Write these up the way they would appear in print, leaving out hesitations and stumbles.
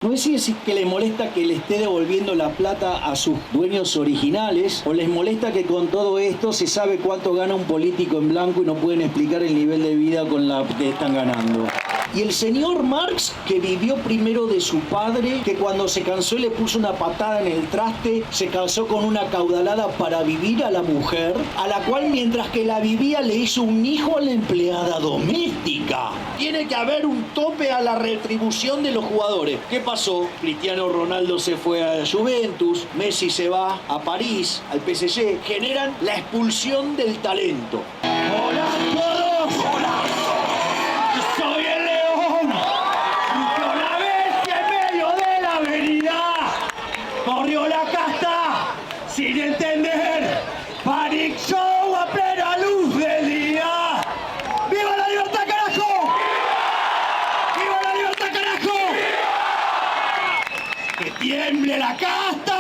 No sé si es que les molesta que le esté devolviendo la plata a sus dueños originales o les molesta que con todo esto se sabe cuánto gana un político en blanco y no pueden explicar el nivel de vida con la que están ganando. Y el señor Marx, que vivió primero de su padre, que cuando se cansó y le puso una patada en el traste, se casó con una caudalada para vivir a la mujer, a la cual mientras que la vivía le hizo un hijo a la empleada doméstica. Tiene que haber un tope a la retribución de los jugadores. ¿Qué pasó? Cristiano Ronaldo se fue a la Juventus, Messi se va a París, al PSG. Generan la expulsión del talento. ¡Hola a todos! ¡Hola! ¡Soy el León! ¡Con la bestia en medio de la avenida! ¡Corrió la casta! ¡Sin entender! ¡Panic Show a plena luz del día! ¡Viva la libertad, carajo! ¡Viva la libertad, carajo! ¡Que tiemble la casta!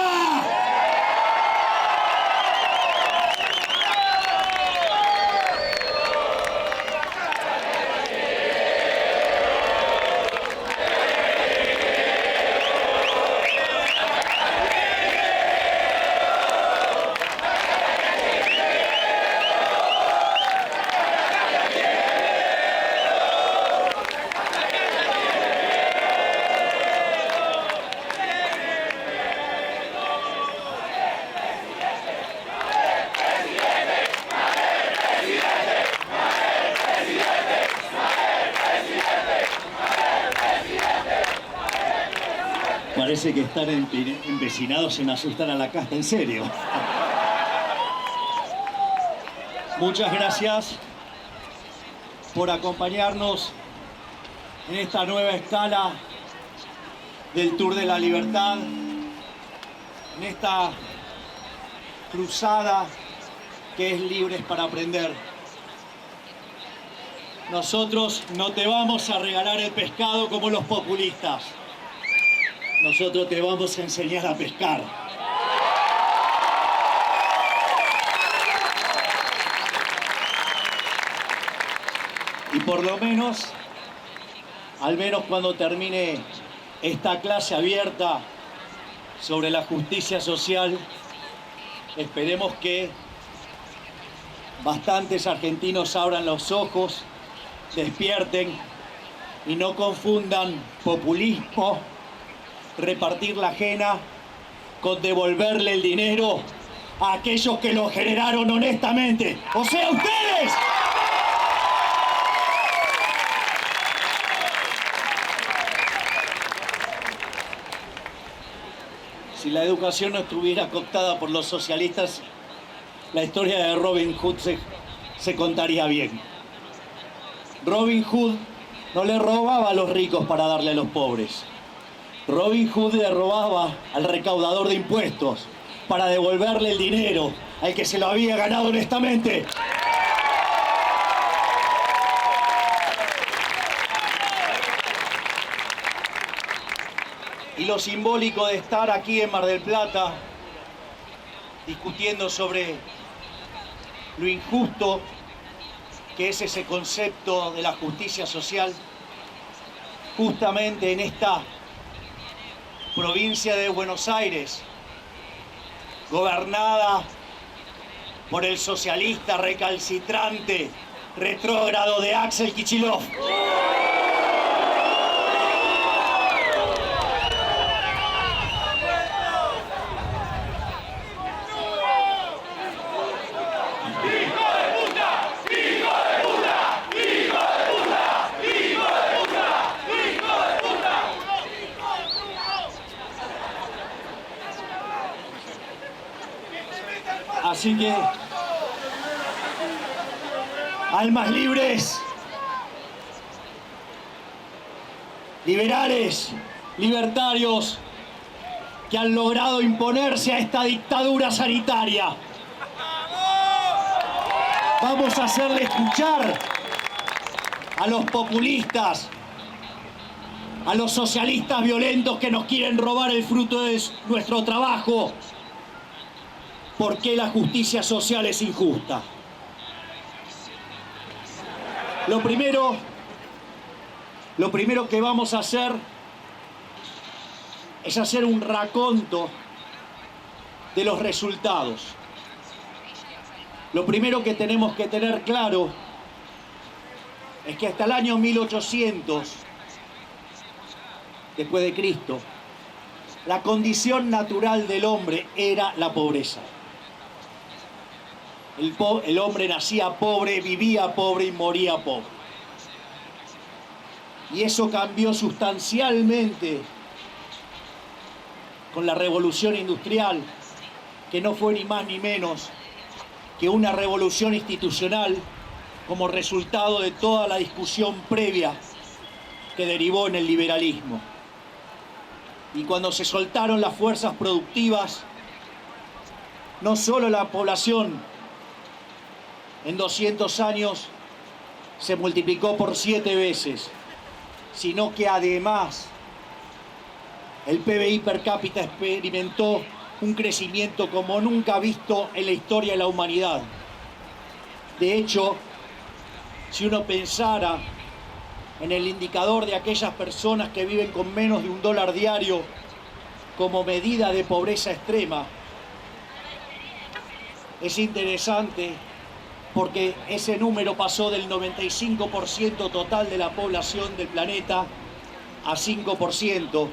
Parece que están empecinados en asustar a la casta, en serio. Muchas gracias por acompañarnos en esta nueva escala del Tour de la Libertad, en esta cruzada que es Libres para Aprender. Nosotros no te vamos a regalar el pescado como los populistas. Nosotros te vamos a enseñar a pescar. Y por lo menos, al menos cuando termine esta clase abierta sobre la justicia social, esperemos que bastantes argentinos abran los ojos, despierten y no confundan populismo, repartir la ajena, con devolverle el dinero a aquellos que lo generaron honestamente. O sea, ustedes. Si la educación no estuviera cooptada por los socialistas, la historia de Robin Hood se contaría bien. Robin Hood no le robaba a los ricos para darle a los pobres. Robin Hood le robaba al recaudador de impuestos para devolverle el dinero al que se lo había ganado honestamente. Y lo simbólico de estar aquí en Mar del Plata discutiendo sobre lo injusto que es ese concepto de la justicia social, justamente en esta provincia de Buenos Aires, gobernada por el socialista recalcitrante, retrógrado de Axel Kicillof. Así que, almas libres, liberales, libertarios, que han logrado imponerse a esta dictadura sanitaria. Vamos a hacerle escuchar a los populistas, a los socialistas violentos que nos quieren robar el fruto de nuestro trabajo, ¿por qué la justicia social es injusta? Lo primero que vamos a hacer es hacer un raconto de los resultados. Lo primero que tenemos que tener claro es que hasta el año 1800, después de Cristo, la condición natural del hombre era la pobreza. El hombre nacía pobre, vivía pobre y moría pobre. Y eso cambió sustancialmente con la revolución industrial, que no fue ni más ni menos que una revolución institucional como resultado de toda la discusión previa que derivó en el liberalismo. Y cuando se soltaron las fuerzas productivas, no solo la población en 200 años se multiplicó por 7 veces, sino que además el PBI per cápita experimentó un crecimiento como nunca visto en la historia de la humanidad. De hecho, si uno pensara en el indicador de aquellas personas que viven con menos de $1 diario como medida de pobreza extrema, es interesante porque ese número pasó del 95% total de la población del planeta a 5%,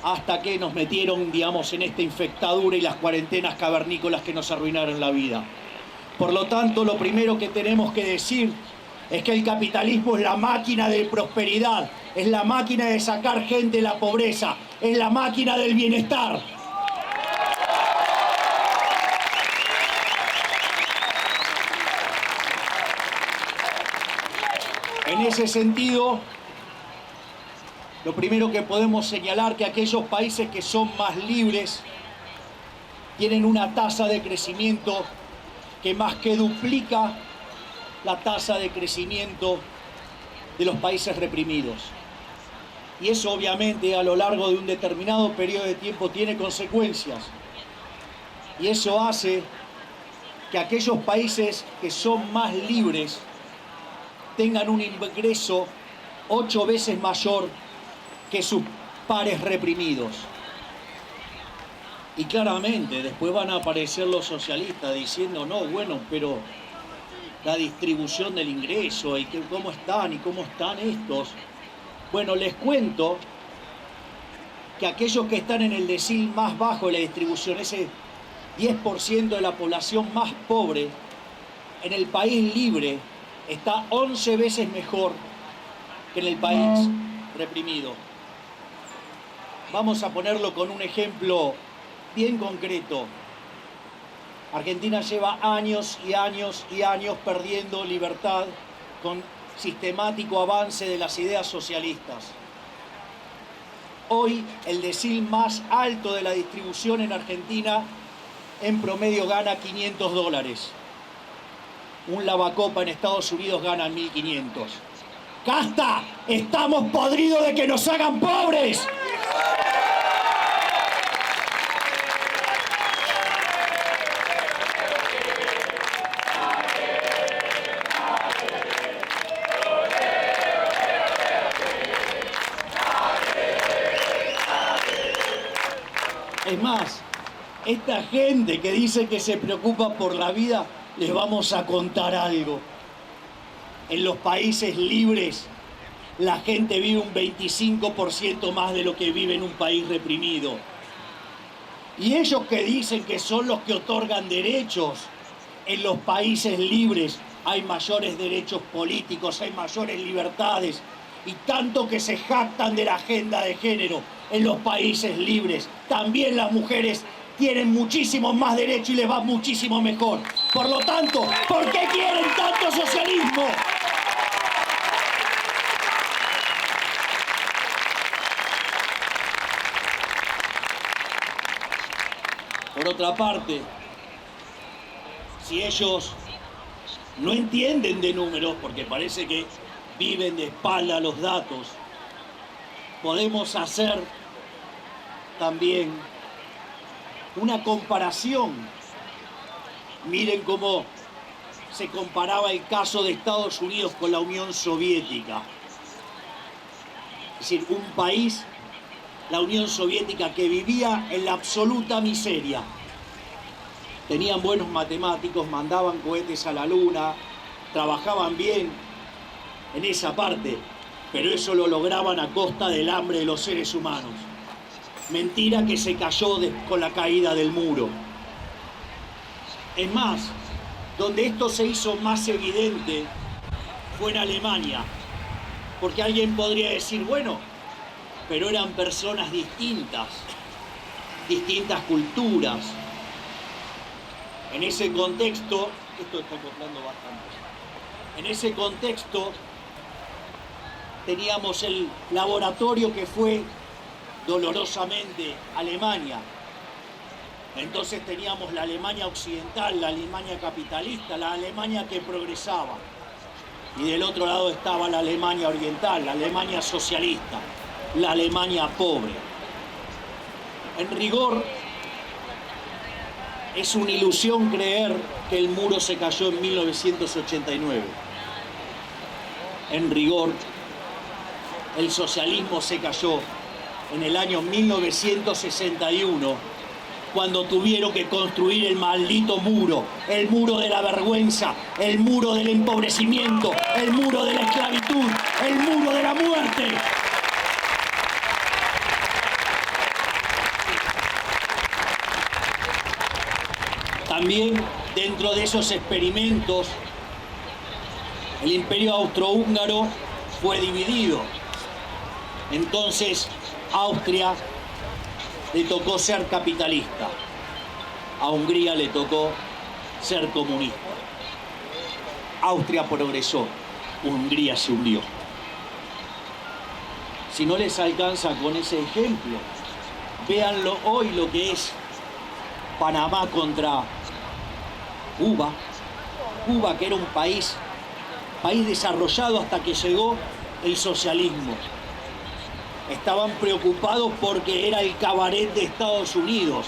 hasta que nos metieron, digamos, en esta infectadura y las cuarentenas cavernícolas que nos arruinaron la vida. Por lo tanto, lo primero que tenemos que decir es que el capitalismo es la máquina de prosperidad, es la máquina de sacar gente de la pobreza, es la máquina del bienestar. En ese sentido, lo primero que podemos señalar que aquellos países que son más libres tienen una tasa de crecimiento que más que duplica la tasa de crecimiento de los países reprimidos. Y eso obviamente a lo largo de un determinado periodo de tiempo tiene consecuencias. Y eso hace que aquellos países que son más libres tengan un ingreso 8 veces mayor que sus pares reprimidos. Y claramente después van a aparecer los socialistas diciendo, no, bueno, pero la distribución del ingreso y cómo están estos. Bueno, les cuento que aquellos que están en el decil más bajo de la distribución, ese 10% de la población más pobre, en el país libre está 11 veces mejor que en el país reprimido. Vamos a ponerlo con un ejemplo bien concreto. Argentina lleva años y años y años perdiendo libertad con sistemático avance de las ideas socialistas. Hoy el decil más alto de la distribución en Argentina en promedio gana $500. Un lavacopa en Estados Unidos gana 1.500. ¡Casta! ¡Estamos podridos de que nos hagan pobres! Es más, esta gente que dice que se preocupa por la vida, les vamos a contar algo. En los países libres, la gente vive un 25% más de lo que vive en un país reprimido. Y ellos que dicen que son los que otorgan derechos, en los países libres hay mayores derechos políticos, hay mayores libertades, y tanto que se jactan de la agenda de género en los países libres. También las mujeres tienen muchísimos más derechos y les va muchísimo mejor. Por lo tanto, ¿por qué quieren tanto socialismo? Por otra parte, si ellos no entienden de números, porque parece que viven de espalda a los datos, podemos hacer también una comparación. Miren cómo se comparaba el caso de Estados Unidos con la Unión Soviética. Es decir, un país la Unión Soviética, que vivía en la absoluta miseria. Tenían buenos matemáticos, mandaban cohetes a la luna, trabajaban bien en esa parte, pero eso lo lograban a costa del hambre de los seres humanos. Mentira que se cayó con la caída del muro. Es más, donde esto se hizo más evidente fue en Alemania, porque alguien podría decir, bueno, pero eran personas distintas, distintas culturas. En ese contexto, esto está acoplando bastante, en ese contexto teníamos el laboratorio que fue dolorosamente Alemania. Entonces teníamos la Alemania occidental, la Alemania capitalista, la Alemania que progresaba. Y del otro lado estaba la Alemania oriental, la Alemania socialista, la Alemania pobre. En rigor, es una ilusión creer que el muro se cayó en 1989. En rigor, el socialismo se cayó en el año 1961, cuando tuvieron que construir el maldito muro, el muro de la vergüenza, el muro del empobrecimiento, el muro de la esclavitud, el muro de la muerte. También dentro de esos experimentos, el Imperio Austrohúngaro fue dividido. Entonces, Austria le tocó ser capitalista, a Hungría le tocó ser comunista. Austria progresó, Hungría se hundió. Si no les alcanza con ese ejemplo, véanlo hoy lo que es Panamá contra Cuba. Cuba, que era un país desarrollado hasta que llegó el socialismo. Estaban preocupados porque era el cabaret de Estados Unidos,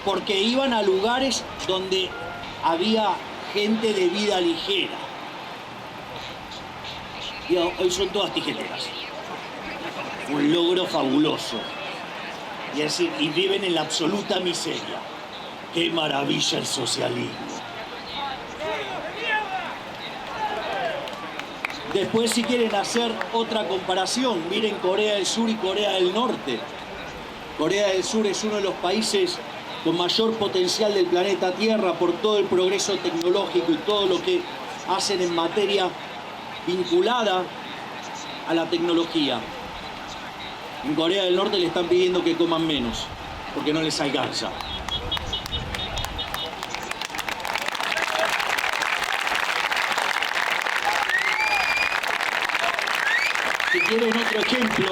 porque iban a lugares donde había gente de vida ligera. Y hoy son todas tijeteras. Un logro fabuloso. Y es decir, y viven en la absoluta miseria. ¡Qué maravilla el socialismo! Después, si quieren hacer otra comparación, miren Corea del Sur y Corea del Norte. Corea del Sur es uno de los países con mayor potencial del planeta Tierra por todo el progreso tecnológico y todo lo que hacen en materia vinculada a la tecnología. En Corea del Norte le están pidiendo que coman menos, porque no les alcanza. Si quieren otro ejemplo,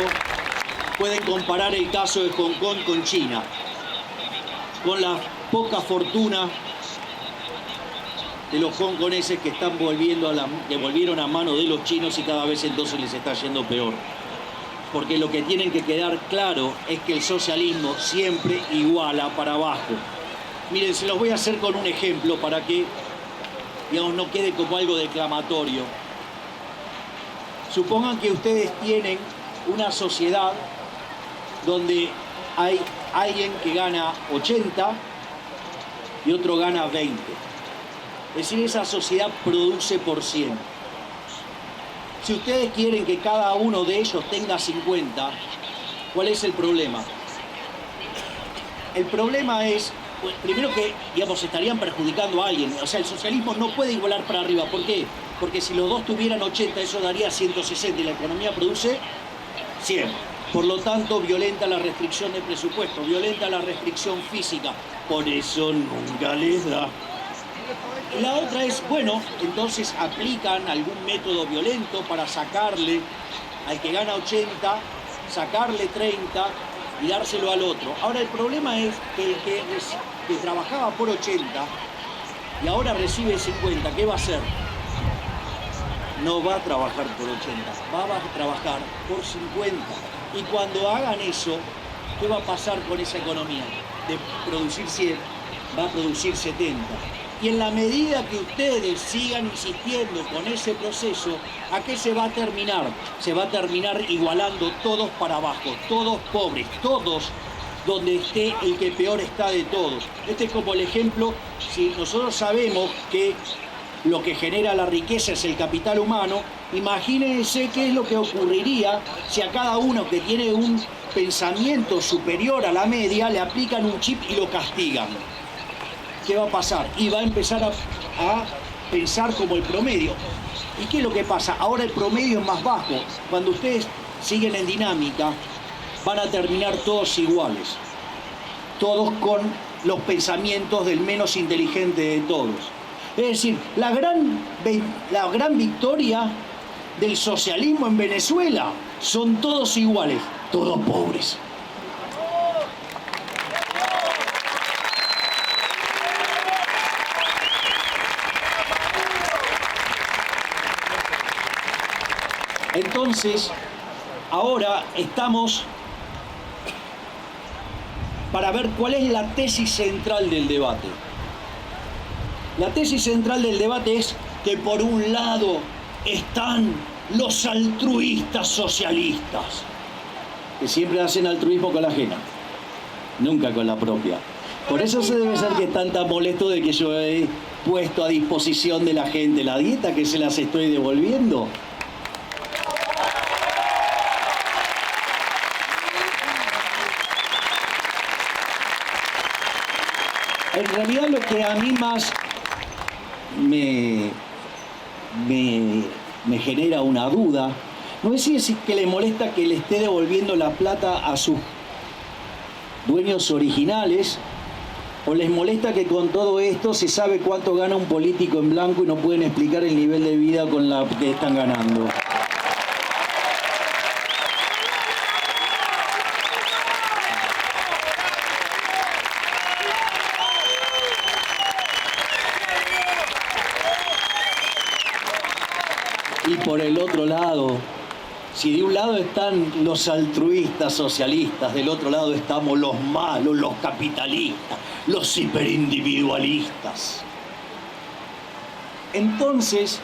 pueden comparar el caso de Hong Kong con China, con la poca fortuna de los hongkoneses que están que volvieron a mano de los chinos y cada vez entonces les está yendo peor. Porque lo que tienen que quedar claro es que el socialismo siempre iguala para abajo. Miren, se los voy a hacer con un ejemplo para que, digamos, no quede como algo declamatorio. Supongan que ustedes tienen una sociedad donde hay alguien que gana 80 y otro gana 20. Es decir, esa sociedad produce por 100. Si ustedes quieren que cada uno de ellos tenga 50, ¿cuál es el problema? El problema es, pues, primero que, digamos, estarían perjudicando a alguien. O sea, el socialismo no puede igualar para arriba. ¿Por qué? Porque si los dos tuvieran 80, eso daría 160 y la economía produce 100. Por lo tanto, violenta la restricción de presupuesto, violenta la restricción física. Por eso nunca les da. La otra es, bueno, entonces aplican algún método violento para sacarle al que gana 80, sacarle 30 y dárselo al otro. Ahora, el problema es que el que trabajaba por 80 y ahora recibe 50, ¿qué va a hacer? No va a trabajar por 80, va a trabajar por 50. Y cuando hagan eso, ¿qué va a pasar con esa economía? De producir 100, va a producir 70. Y en la medida que ustedes sigan insistiendo con ese proceso, ¿a qué se va a terminar? Se va a terminar igualando todos para abajo, todos pobres, todos donde esté el que peor está de todos. Este es como el ejemplo, si nosotros sabemos que lo que genera la riqueza es el capital humano, imagínense qué es lo que ocurriría si a cada uno que tiene un pensamiento superior a la media le aplican un chip y lo castigan. ¿Qué va a pasar? Y va a empezar a pensar como el promedio. ¿Y qué es lo que pasa? Ahora el promedio es más bajo. Cuando ustedes siguen en dinámica, van a terminar todos iguales. Todos con los pensamientos del menos inteligente de todos. Es decir, la gran victoria del socialismo en Venezuela son todos iguales, todos pobres. Entonces, ahora estamos para ver cuál es la tesis central del debate. La tesis central del debate es que por un lado están los altruistas socialistas, que siempre hacen altruismo con la ajena, nunca con la propia. Por eso se debe ser que están tan molestos de que yo he puesto a disposición de la gente la dieta, que se las estoy devolviendo. En realidad lo que a mí más me genera una duda, no es si que le molesta que le esté devolviendo la plata a sus dueños originales, o les molesta que con todo esto se sabe cuánto gana un político en blanco y no pueden explicar el nivel de vida con la que están ganando. Y por el otro lado, si de un lado están los altruistas socialistas, del otro lado estamos los malos, los capitalistas, los hiperindividualistas. Entonces,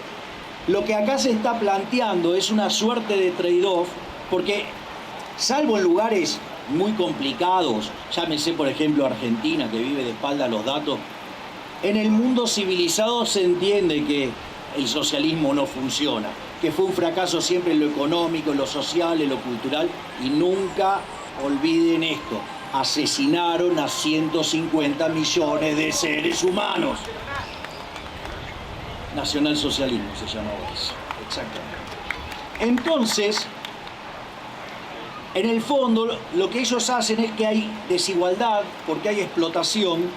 lo que acá se está planteando es una suerte de trade-off, porque salvo en lugares muy complicados, llámese por ejemplo Argentina, que vive de espalda a los datos, en el mundo civilizado se entiende que el socialismo no funciona, que fue un fracaso siempre en lo económico, en lo social, en lo cultural, y nunca olviden esto, asesinaron a 150 millones de seres humanos. Nacionalsocialismo se llamaba eso, exactamente. Entonces, en el fondo, lo que ellos hacen es que hay desigualdad, porque hay explotación,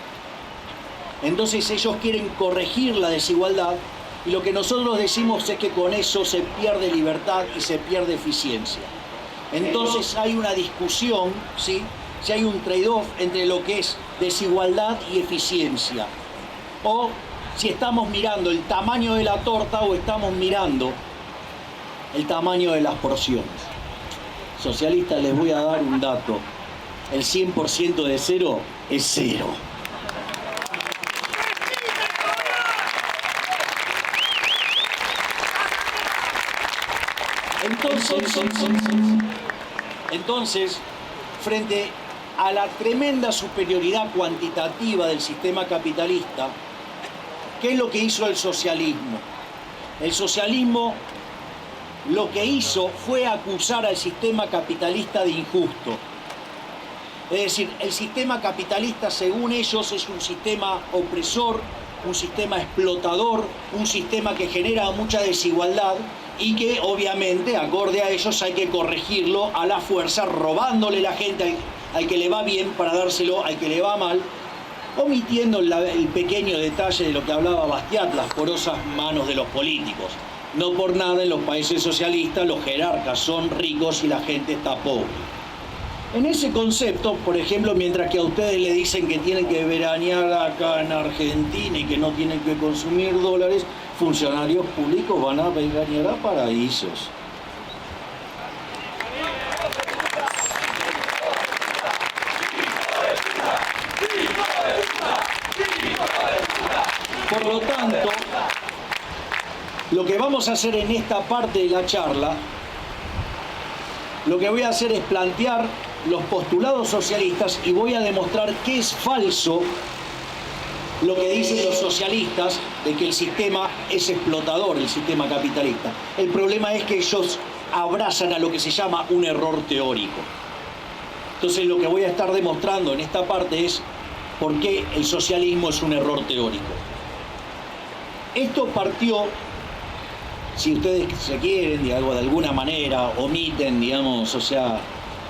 entonces ellos quieren corregir la desigualdad, y lo que nosotros decimos es que con eso se pierde libertad y se pierde eficiencia. Entonces hay una discusión, ¿sí? Si hay un trade-off entre lo que es desigualdad y eficiencia. O si estamos mirando el tamaño de la torta o estamos mirando el tamaño de las porciones. Socialistas, les voy a dar un dato. El 100% de cero es cero. Entonces, frente a la tremenda superioridad cuantitativa del sistema capitalista, ¿qué es lo que hizo el socialismo? El socialismo lo que hizo fue acusar al sistema capitalista de injusto. Es decir, el sistema capitalista, según ellos, es un sistema opresor, un sistema explotador, un sistema que genera mucha desigualdad y que obviamente, acorde a ellos, hay que corregirlo a la fuerza, robándole la gente al que le va bien para dárselo al que le va mal, omitiendo el pequeño detalle de lo que hablaba Bastiat, las porosas manos de los políticos. No por nada en los países socialistas los jerarcas son ricos y la gente está pobre. En ese concepto, por ejemplo, mientras que a ustedes le dicen que tienen que veranear acá en Argentina y que no tienen que consumir dólares, funcionarios públicos van a veranear a paraísos. Por lo tanto, lo que vamos a hacer en esta parte de la charla, lo que voy a hacer es plantear los postulados socialistas y voy a demostrar que es falso lo que dicen los socialistas de que el sistema es explotador, el sistema capitalista. El problema es que ellos abrazan a lo que se llama un error teórico. Entonces lo que voy a estar demostrando en esta parte es por qué el socialismo es un error teórico. Esto partió, si ustedes se quieren, de alguna manera, omiten, digamos, o sea,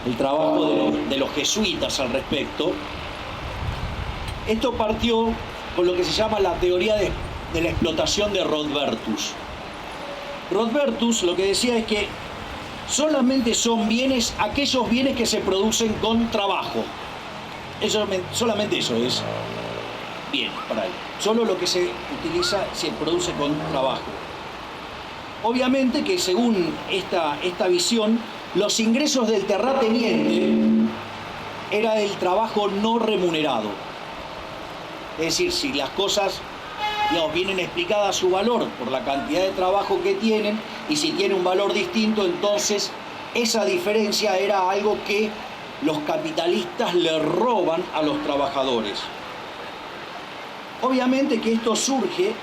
el trabajo de los jesuitas al respecto. Esto partió con lo que se llama la teoría de la explotación de Rodbertus. Rodbertus lo que decía es que solamente son bienes aquellos bienes que se producen con trabajo. Solamente eso es bien para él. Solo lo que se utiliza se produce con trabajo. Obviamente que según esta visión, los ingresos del terrateniente era el trabajo no remunerado. Es decir, si las cosas, digamos, vienen explicadas su valor por la cantidad de trabajo que tienen, y si tiene un valor distinto, entonces esa diferencia era algo que los capitalistas le roban a los trabajadores. Obviamente que esto surge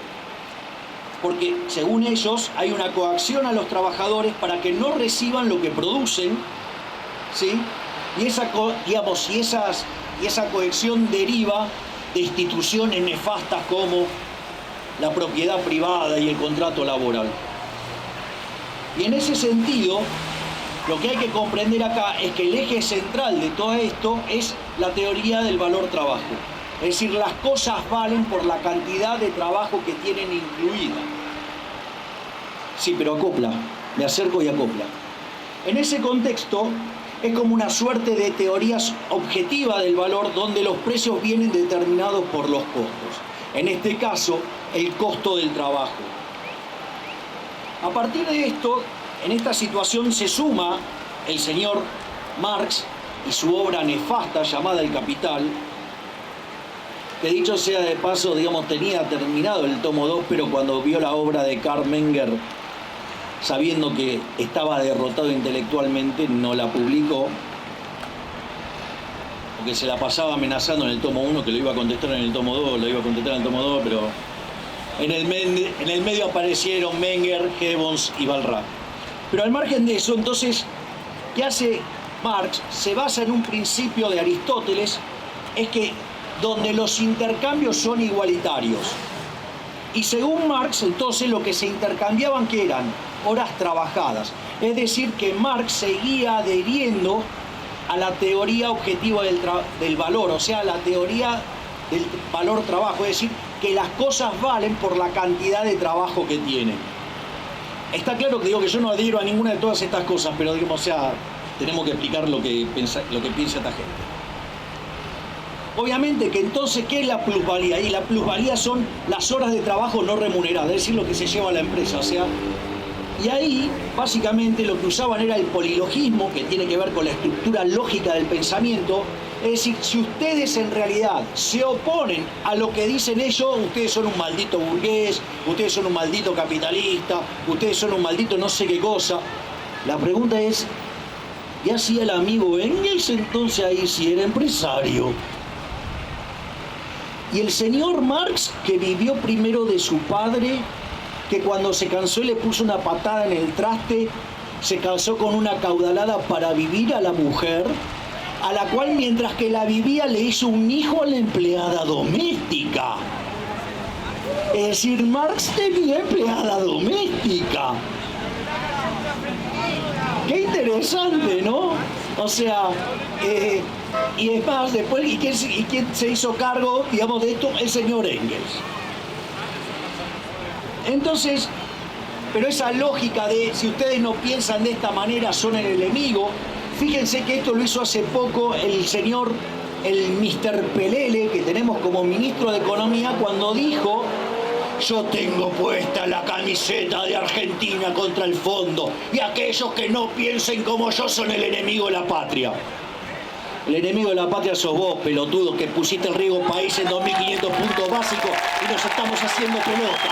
porque, según ellos, hay una coacción a los trabajadores para que no reciban lo que producen, ¿sí? Y esa coacción deriva de instituciones nefastas como la propiedad privada y el contrato laboral. Y en ese sentido, lo que hay que comprender acá es que el eje central de todo esto es la teoría del valor trabajo. Es decir, las cosas valen por la cantidad de trabajo que tienen incluida. Sí, pero acopla, me acerco y acopla. En ese contexto, es como una suerte de teoría objetiva del valor donde los precios vienen determinados por los costos. En este caso, el costo del trabajo. A partir de esto, en esta situación se suma el señor Marx y su obra nefasta llamada El Capital, que dicho sea de paso, digamos, tenía terminado el tomo 2, pero cuando vio la obra de Karl Menger, sabiendo que estaba derrotado intelectualmente, no la publicó, porque se la pasaba amenazando en el tomo 1 que lo iba a contestar en el tomo 2, pero en el medio aparecieron Menger, Gibbons y Balrach. Pero al margen de eso, entonces, ¿qué hace Marx? Se basa en un principio de Aristóteles, es que donde los intercambios son igualitarios. Y según Marx, entonces, lo que se intercambiaban, ¿qué eran? Horas trabajadas. Es decir, que Marx seguía adheriendo a la teoría objetiva del valor, o sea, la teoría del valor trabajo, es decir, que las cosas valen por la cantidad de trabajo que tienen. Está claro que digo que yo no adhiero a ninguna de todas estas cosas, pero digamos, o sea, tenemos que explicar lo que piensa esta gente. Obviamente que entonces, ¿qué es la plusvalía? Y la plusvalía son las horas de trabajo no remuneradas, es decir, lo que se lleva a la empresa, o sea, y ahí básicamente lo que usaban era el polilogismo, que tiene que ver con la estructura lógica del pensamiento. Es decir, si ustedes en realidad se oponen a lo que dicen ellos, ustedes son un maldito burgués, ustedes son un maldito capitalista, ustedes son un maldito no sé qué cosa. La pregunta es, ¿qué hacía el amigo Engels entonces ahí si era empresario? Y el señor Marx, que vivió primero de su padre, que cuando se cansó y le puso una patada en el traste, se casó con una caudalada para vivir a la mujer, a la cual mientras que la vivía le hizo un hijo a la empleada doméstica. Es decir, Marx tenía empleada doméstica. Qué interesante, ¿no? O sea, y es más, después, ¿y quién se hizo cargo, digamos, de esto? El señor Engels. Entonces, pero esa lógica de si ustedes no piensan de esta manera son el enemigo, fíjense que esto lo hizo hace poco el Mr. Pelele, que tenemos como ministro de Economía, cuando dijo: yo tengo puesta la camiseta de Argentina contra el fondo, y aquellos que no piensen como yo son el enemigo de la patria. El enemigo de la patria sos vos, pelotudo, que pusiste el riego país en 2.500 puntos básicos y nos estamos haciendo pelota.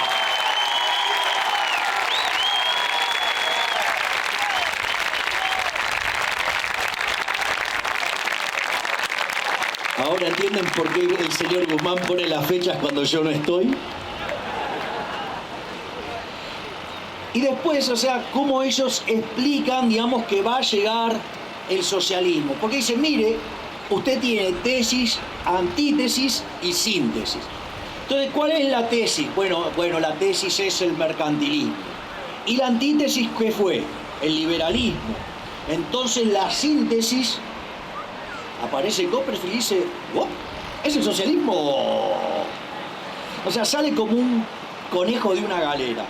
Ahora entienden por qué el señor Guzmán pone las fechas cuando yo no estoy. Y después, o sea, cómo ellos explican, digamos, que va a llegar el socialismo. Porque dicen, mire, usted tiene tesis, antítesis y síntesis. Entonces, ¿cuál es la tesis? Bueno, la tesis es el mercantilismo. ¿Y la antítesis qué fue? El liberalismo. Entonces, la síntesis, aparece Copperfield y dice, oh, ¿es el socialismo? O sea, sale como un conejo de una galera.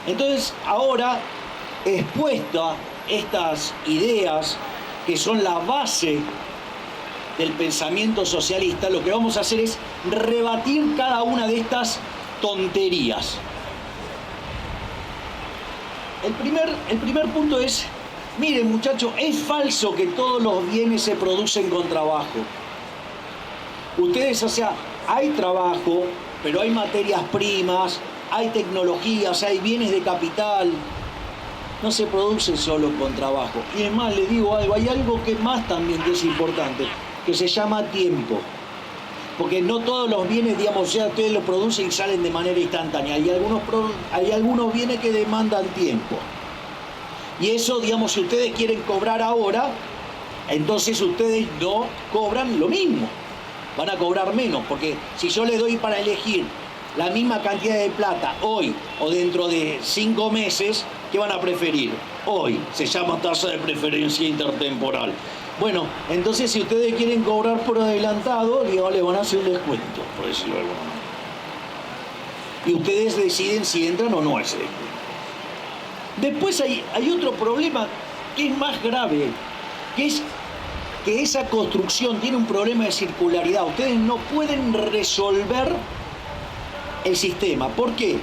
Entonces, ahora, expuesta estas ideas que son la base del pensamiento socialista, lo que vamos a hacer es rebatir cada una de estas tonterías. El primer punto es, miren muchachos, es falso que todos los bienes se producen con trabajo. Ustedes, o sea, hay trabajo, pero hay materias primas, hay tecnologías, hay bienes de capital. No se produce solo con trabajo. Y es más, les digo algo, hay algo que más también que es importante, que se llama tiempo. Porque no todos los bienes, digamos, ya ustedes los producen y salen de manera instantánea. Hay algunos bienes que demandan tiempo. Y eso, digamos, si ustedes quieren cobrar ahora, entonces ustedes no cobran lo mismo. Van a cobrar menos, porque si yo les doy para elegir la misma cantidad de plata hoy o dentro de 5 meses, ¿qué van a preferir? Hoy, se llama tasa de preferencia intertemporal. Bueno, entonces si ustedes quieren cobrar por adelantado, digamos, le van a hacer un descuento, por decirlo de alguna manera. Y ustedes deciden si entran o no a ese descuento. Después hay otro problema que es más grave, que es que esa construcción tiene un problema de circularidad. Ustedes no pueden resolver el sistema. ¿Por qué?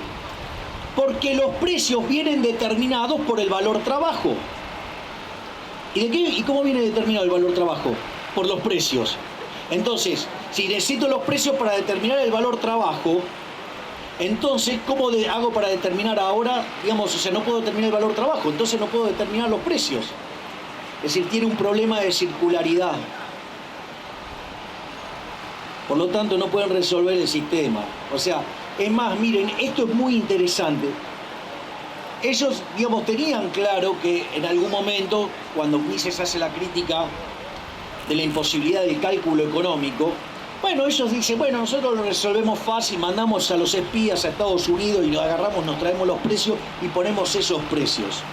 Porque los precios vienen determinados por el valor trabajo. ¿Y cómo viene determinado el valor trabajo? Por los precios. Entonces, si necesito los precios para determinar el valor trabajo, entonces, ¿cómo hago para determinar ahora? Digamos, o sea, no puedo determinar el valor trabajo, entonces no puedo determinar los precios. Es decir, tiene un problema de circularidad. Por lo tanto, no pueden resolver el sistema. O sea, es más, miren, esto es muy interesante. Ellos, digamos, tenían claro que en algún momento, cuando Mises hace la crítica de la imposibilidad del cálculo económico, bueno, ellos dicen, bueno, nosotros lo resolvemos fácil, mandamos a los espías a Estados Unidos y lo agarramos, nos traemos los precios y ponemos esos precios.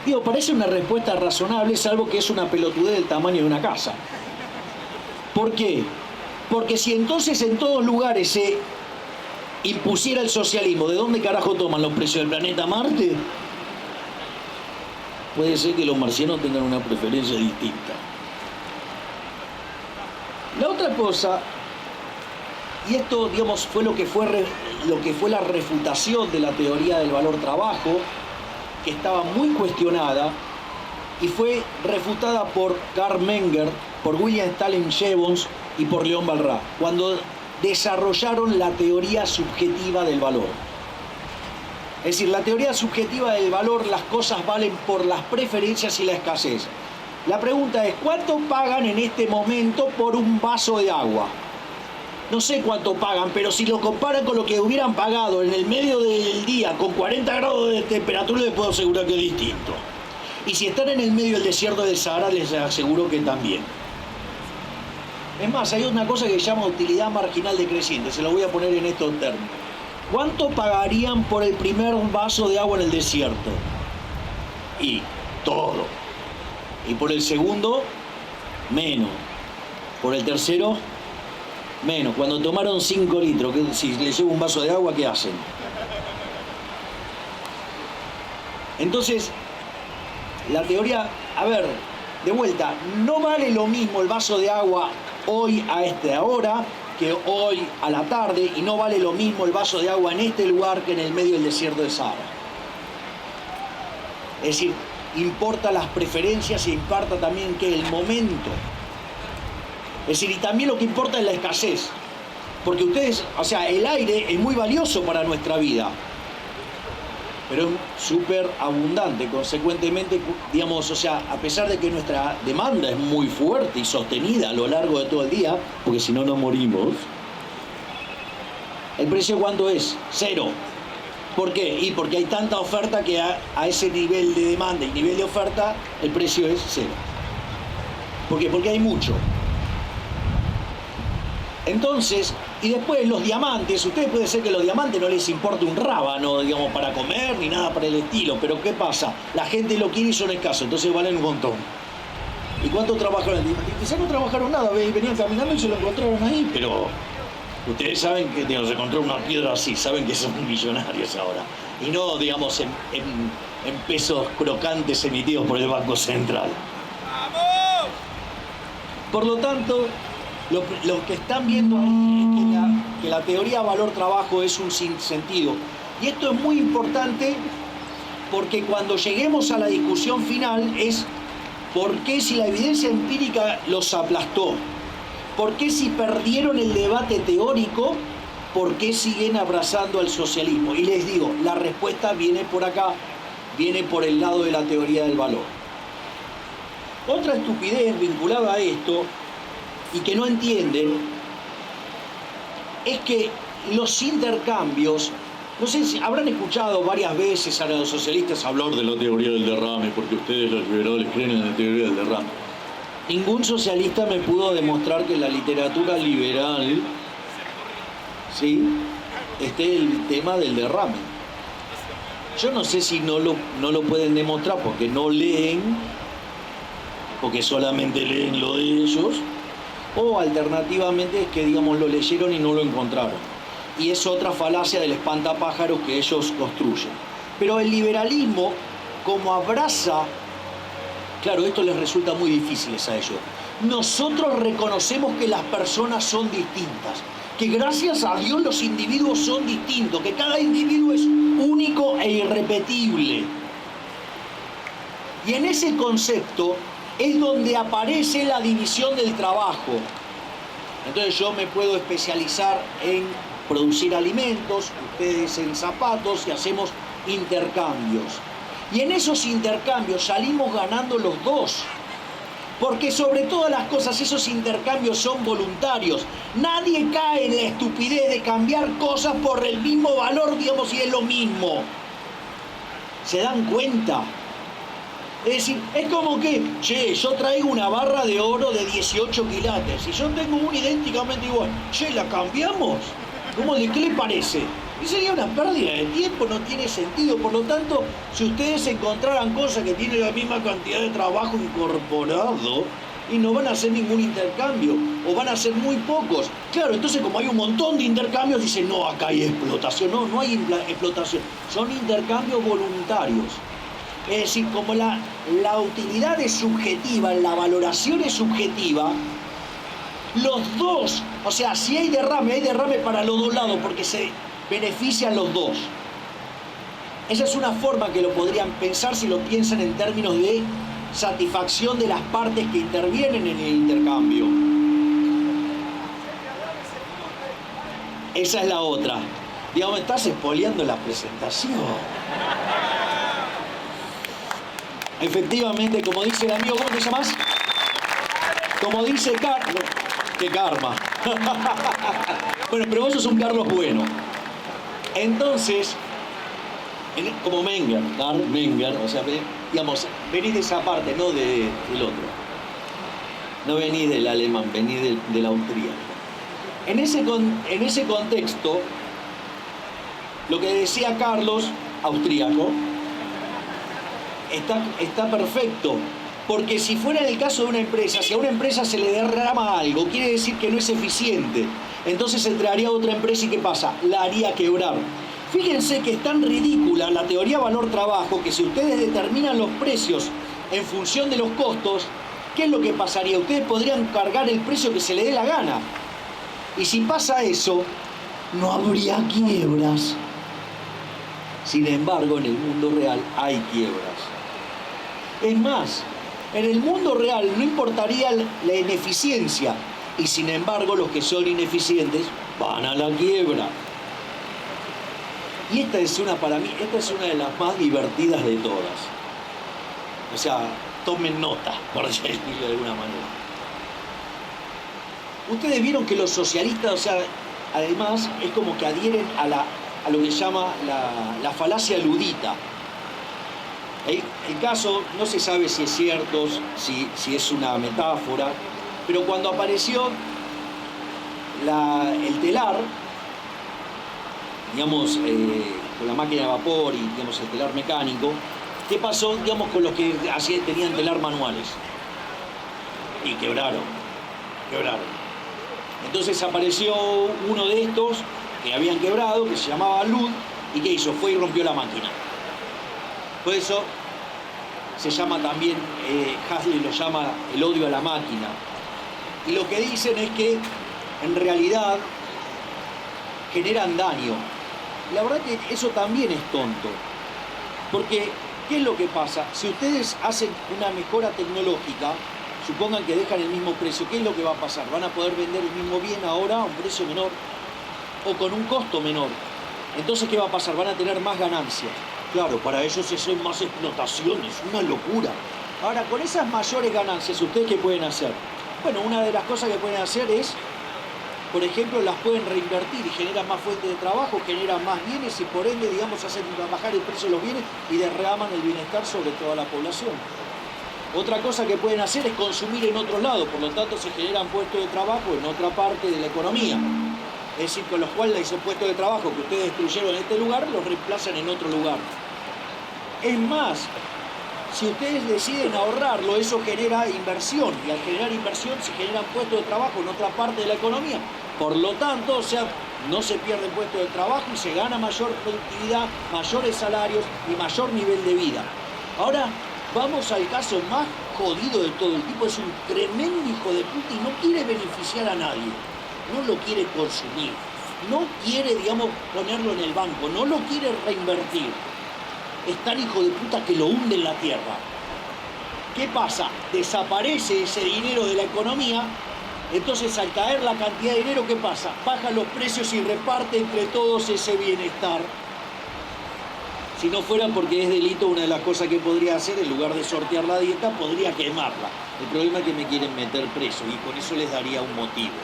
Digo, parece una respuesta razonable, salvo que es una pelotudez del tamaño de una casa. ¿Por qué? Porque si entonces en todos lugares se impusiera el socialismo, ¿de dónde carajo toman los precios del planeta Marte? Puede ser que los marcianos tengan una preferencia distinta. La otra cosa, y esto, digamos, fue lo que fue la refutación de la teoría del valor trabajo, que estaba muy cuestionada, y fue refutada por Karl Menger, por William Stalin Jevons y por León Balrá, cuando desarrollaron la teoría subjetiva del valor. Es decir, la teoría subjetiva del valor, las cosas valen por las preferencias y la escasez. La pregunta es, ¿cuánto pagan en este momento por un vaso de agua? No sé cuánto pagan, pero si lo comparan con lo que hubieran pagado en el medio del día con 40 grados de temperatura, les puedo asegurar que es distinto. Y si están en el medio del desierto del Sahara, les aseguro que también. Es más, hay una cosa que se llama utilidad marginal decreciente, se lo voy a poner en estos términos. ¿Cuánto pagarían por el primer vaso de agua en el desierto? Y todo. Y por el segundo, menos. Por el tercero, menos. Cuando tomaron 5 litros, que si les llevo un vaso de agua, ¿qué hacen? Entonces, la teoría, a ver, de vuelta, no vale lo mismo el vaso de agua hoy a esta hora que hoy a la tarde, y no vale lo mismo el vaso de agua en este lugar que en el medio del desierto de Sahara. Es decir, importa las preferencias y importa también que el momento. Es decir, y también lo que importa es la escasez. Porque ustedes, o sea, el aire es muy valioso para nuestra vida, pero es súper abundante. Consecuentemente, digamos, o sea, a pesar de que nuestra demanda es muy fuerte y sostenida a lo largo de todo el día, porque si no nos morimos, ¿el precio cuánto es? Cero. ¿Por qué? Y porque hay tanta oferta que a ese nivel de demanda y nivel de oferta, el precio es cero. ¿Por qué? Porque hay mucho. Entonces, y después los diamantes, ustedes puede ser que los diamantes no les importe un rábano, digamos, para comer ni nada para el estilo, pero ¿qué pasa? La gente lo quiere y son escasos, entonces valen un montón. ¿Y cuánto trabajaron? Quizás no trabajaron nada, venían caminando y se lo encontraron ahí, pero ustedes saben que, digamos, se encontró una piedra así, saben que son millonarios ahora. Y no, digamos, en pesos crocantes emitidos por el Banco Central. ¡Vamos! Por lo tanto, lo que están viendo ahí es que la teoría valor-trabajo es un sinsentido. Y esto es muy importante porque cuando lleguemos a la discusión final es ¿por qué si la evidencia empírica los aplastó? ¿Por qué si perdieron el debate teórico? ¿Por qué siguen abrazando al socialismo? Y les digo, la respuesta viene por acá, viene por el lado de la teoría del valor. Otra estupidez vinculada a esto, y que no entienden, es que los intercambios, no sé si habrán escuchado varias veces a los socialistas hablar de la teoría del derrame, porque ustedes los liberales creen en la teoría del derrame. Ningún socialista me pudo demostrar que en la literatura liberal, ¿sí?, esté el tema del derrame. Yo no sé si no lo pueden demostrar porque no leen, porque solamente leen lo de ellos, o alternativamente es que, digamos, lo leyeron y no lo encontraron. Y es otra falacia del espantapájaros que ellos construyen. Pero el liberalismo, como abraza, claro, esto les resulta muy difícil a ellos. Nosotros reconocemos que las personas son distintas, que gracias a Dios los individuos son distintos, que cada individuo es único e irrepetible. Y en ese concepto es donde aparece la división del trabajo. Entonces yo me puedo especializar en producir alimentos, ustedes en zapatos, y hacemos intercambios. Y en esos intercambios salimos ganando los dos. Porque sobre todas las cosas esos intercambios son voluntarios. Nadie cae en la estupidez de cambiar cosas por el mismo valor, digamos, si es lo mismo. ¿Se dan cuenta? Es decir, es como que, che, yo traigo una barra de oro de 18 quilates y yo tengo una idénticamente igual. Che, ¿la cambiamos? ¿Qué le parece? Y sería una pérdida de tiempo, no tiene sentido. Por lo tanto, si ustedes encontraran cosas que tienen la misma cantidad de trabajo incorporado, y no van a hacer ningún intercambio, o van a hacer muy pocos. Claro, entonces como hay un montón de intercambios, dicen, no, acá hay explotación. No, no hay explotación. Son intercambios voluntarios. Es decir, como la utilidad es subjetiva, la valoración es subjetiva, los dos, o sea, si hay derrame para los dos lados, porque se benefician los dos. Esa es una forma que lo podrían pensar si lo piensan en términos de satisfacción de las partes que intervienen en el intercambio. Esa es la otra. Digamos, estás espoleando la presentación. Efectivamente, como dice el amigo, ¿cómo te llamas? Como dice Carlos. ¡Qué karma! Bueno, pero vos sos un Carlos bueno. Entonces, como Menger, Karl Menger, o sea, digamos, venís de esa parte, no del otro. No venís del alemán, venís del austríaco. En ese contexto, lo que decía Carlos, austríaco, está perfecto, porque si fuera el caso de una empresa, si a una empresa se le derrama algo, quiere decir que no es eficiente. Entonces entraría otra empresa y ¿qué pasa? La haría quebrar. Fíjense que es tan ridícula la teoría valor-trabajo que si ustedes determinan los precios en función de los costos, ¿qué es lo que pasaría? Ustedes podrían cargar el precio que se les dé la gana. Y si pasa eso, no habría quiebras. Sin embargo, en el mundo real hay quiebras. Es más, en el mundo real no importaría la ineficiencia y sin embargo los que son ineficientes van a la quiebra. Y esta es para mí, esta es una de las más divertidas de todas. O sea, tomen nota, por decirlo de alguna manera. Ustedes vieron que los socialistas, o sea, además es como que adhieren a lo que se llama la falacia ludita. El caso no se sabe si es cierto, si es una metáfora, pero cuando apareció el telar, digamos, con la máquina de vapor y digamos, el telar mecánico, ¿qué pasó, digamos, con los que tenían telar manuales? Y quebraron. Entonces apareció uno de estos que habían quebrado, que se llamaba Lud, y ¿qué hizo? Fue y rompió la máquina. Por eso se llama también, Huxley lo llama el odio a la máquina. Y lo que dicen es que en realidad generan daño. La verdad que eso también es tonto. Porque, ¿qué es lo que pasa? Si ustedes hacen una mejora tecnológica, supongan que dejan el mismo precio, ¿qué es lo que va a pasar? Van a poder vender el mismo bien ahora a un precio menor o con un costo menor. Entonces, ¿qué va a pasar? Van a tener más ganancias. Claro, para ellos eso es más explotación, es una locura. Ahora, con esas mayores ganancias, ¿ustedes qué pueden hacer? Bueno, una de las cosas que pueden hacer es, por ejemplo, las pueden reinvertir y generan más fuentes de trabajo, generan más bienes y por ende, digamos, hacen bajar el precio de los bienes y derraman el bienestar sobre toda la población. Otra cosa que pueden hacer es consumir en otros lados, por lo tanto se generan puestos de trabajo en otra parte de la economía. Es decir, con los cuales esos puestos de trabajo que ustedes destruyeron en este lugar, los reemplazan en otro lugar. Es más, si ustedes deciden ahorrarlo, eso genera inversión, y al generar inversión se generan puestos de trabajo en otra parte de la economía. Por lo tanto, o sea, no se pierden puestos de trabajo y se gana mayor productividad, mayores salarios y mayor nivel de vida. Ahora, vamos al caso más jodido de todo. El tipo es un tremendo hijo de puta y no quiere beneficiar a nadie. No lo quiere consumir. No quiere, digamos, ponerlo en el banco. No lo quiere reinvertir. Es tan hijo de puta que lo hunde en la tierra. ¿Qué pasa? Desaparece ese dinero de la economía. Entonces, al caer la cantidad de dinero, ¿qué pasa? Bajan los precios y reparte entre todos ese bienestar. Si no fuera porque es delito, una de las cosas que podría hacer, en lugar de sortear la dieta, podría quemarla. El problema es que me quieren meter preso y con eso les daría un motivo.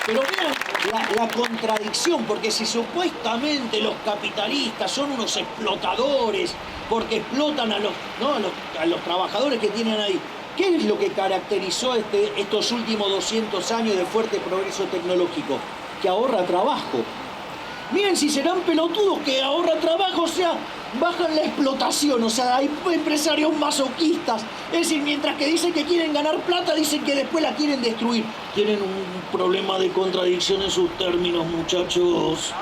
Pero vean la contradicción, porque si supuestamente los capitalistas son unos explotadores, porque explotan a los trabajadores que tienen ahí, ¿qué es lo que caracterizó estos últimos 200 años de fuerte progreso tecnológico? Que ahorra trabajo. Miren si serán pelotudos que ahorra trabajo, o sea, bajan la explotación, o sea, hay empresarios masoquistas. Es decir, mientras que dicen que quieren ganar plata, dicen que después la quieren destruir. Tienen un problema de contradicción en sus términos, muchachos.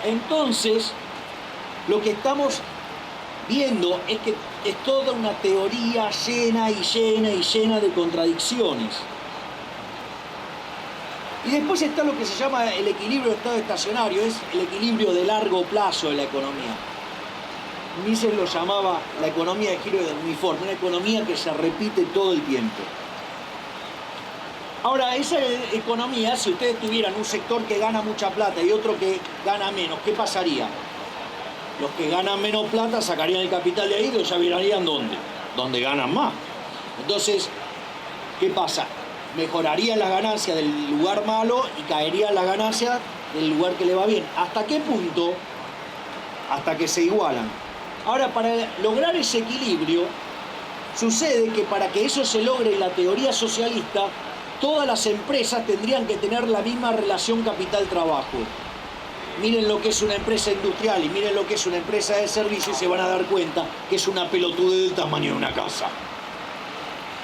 Entonces, lo que estamos viendo es que es toda una teoría llena de contradicciones. Y después está lo que se llama el equilibrio de estado estacionario, es el equilibrio de largo plazo de la economía. Mises lo llamaba la economía de giro uniforme, una economía que se repite todo el tiempo. Ahora, esa economía, si ustedes tuvieran un sector que gana mucha plata y otro que gana menos, ¿qué pasaría? Los que ganan menos plata sacarían el capital de ahí y lo llevarían ¿dónde? Donde ganan más. Entonces, ¿qué pasa? Mejorarían las ganancias del lugar malo y caerían las ganancias del lugar que le va bien. ¿Hasta qué punto? Hasta que se igualan. Ahora, para lograr ese equilibrio, sucede que para que eso se logre en la teoría socialista, todas las empresas tendrían que tener la misma relación capital-trabajo. Miren lo que es una empresa industrial y miren lo que es una empresa de servicios y se van a dar cuenta que es una pelotudez del tamaño de una casa.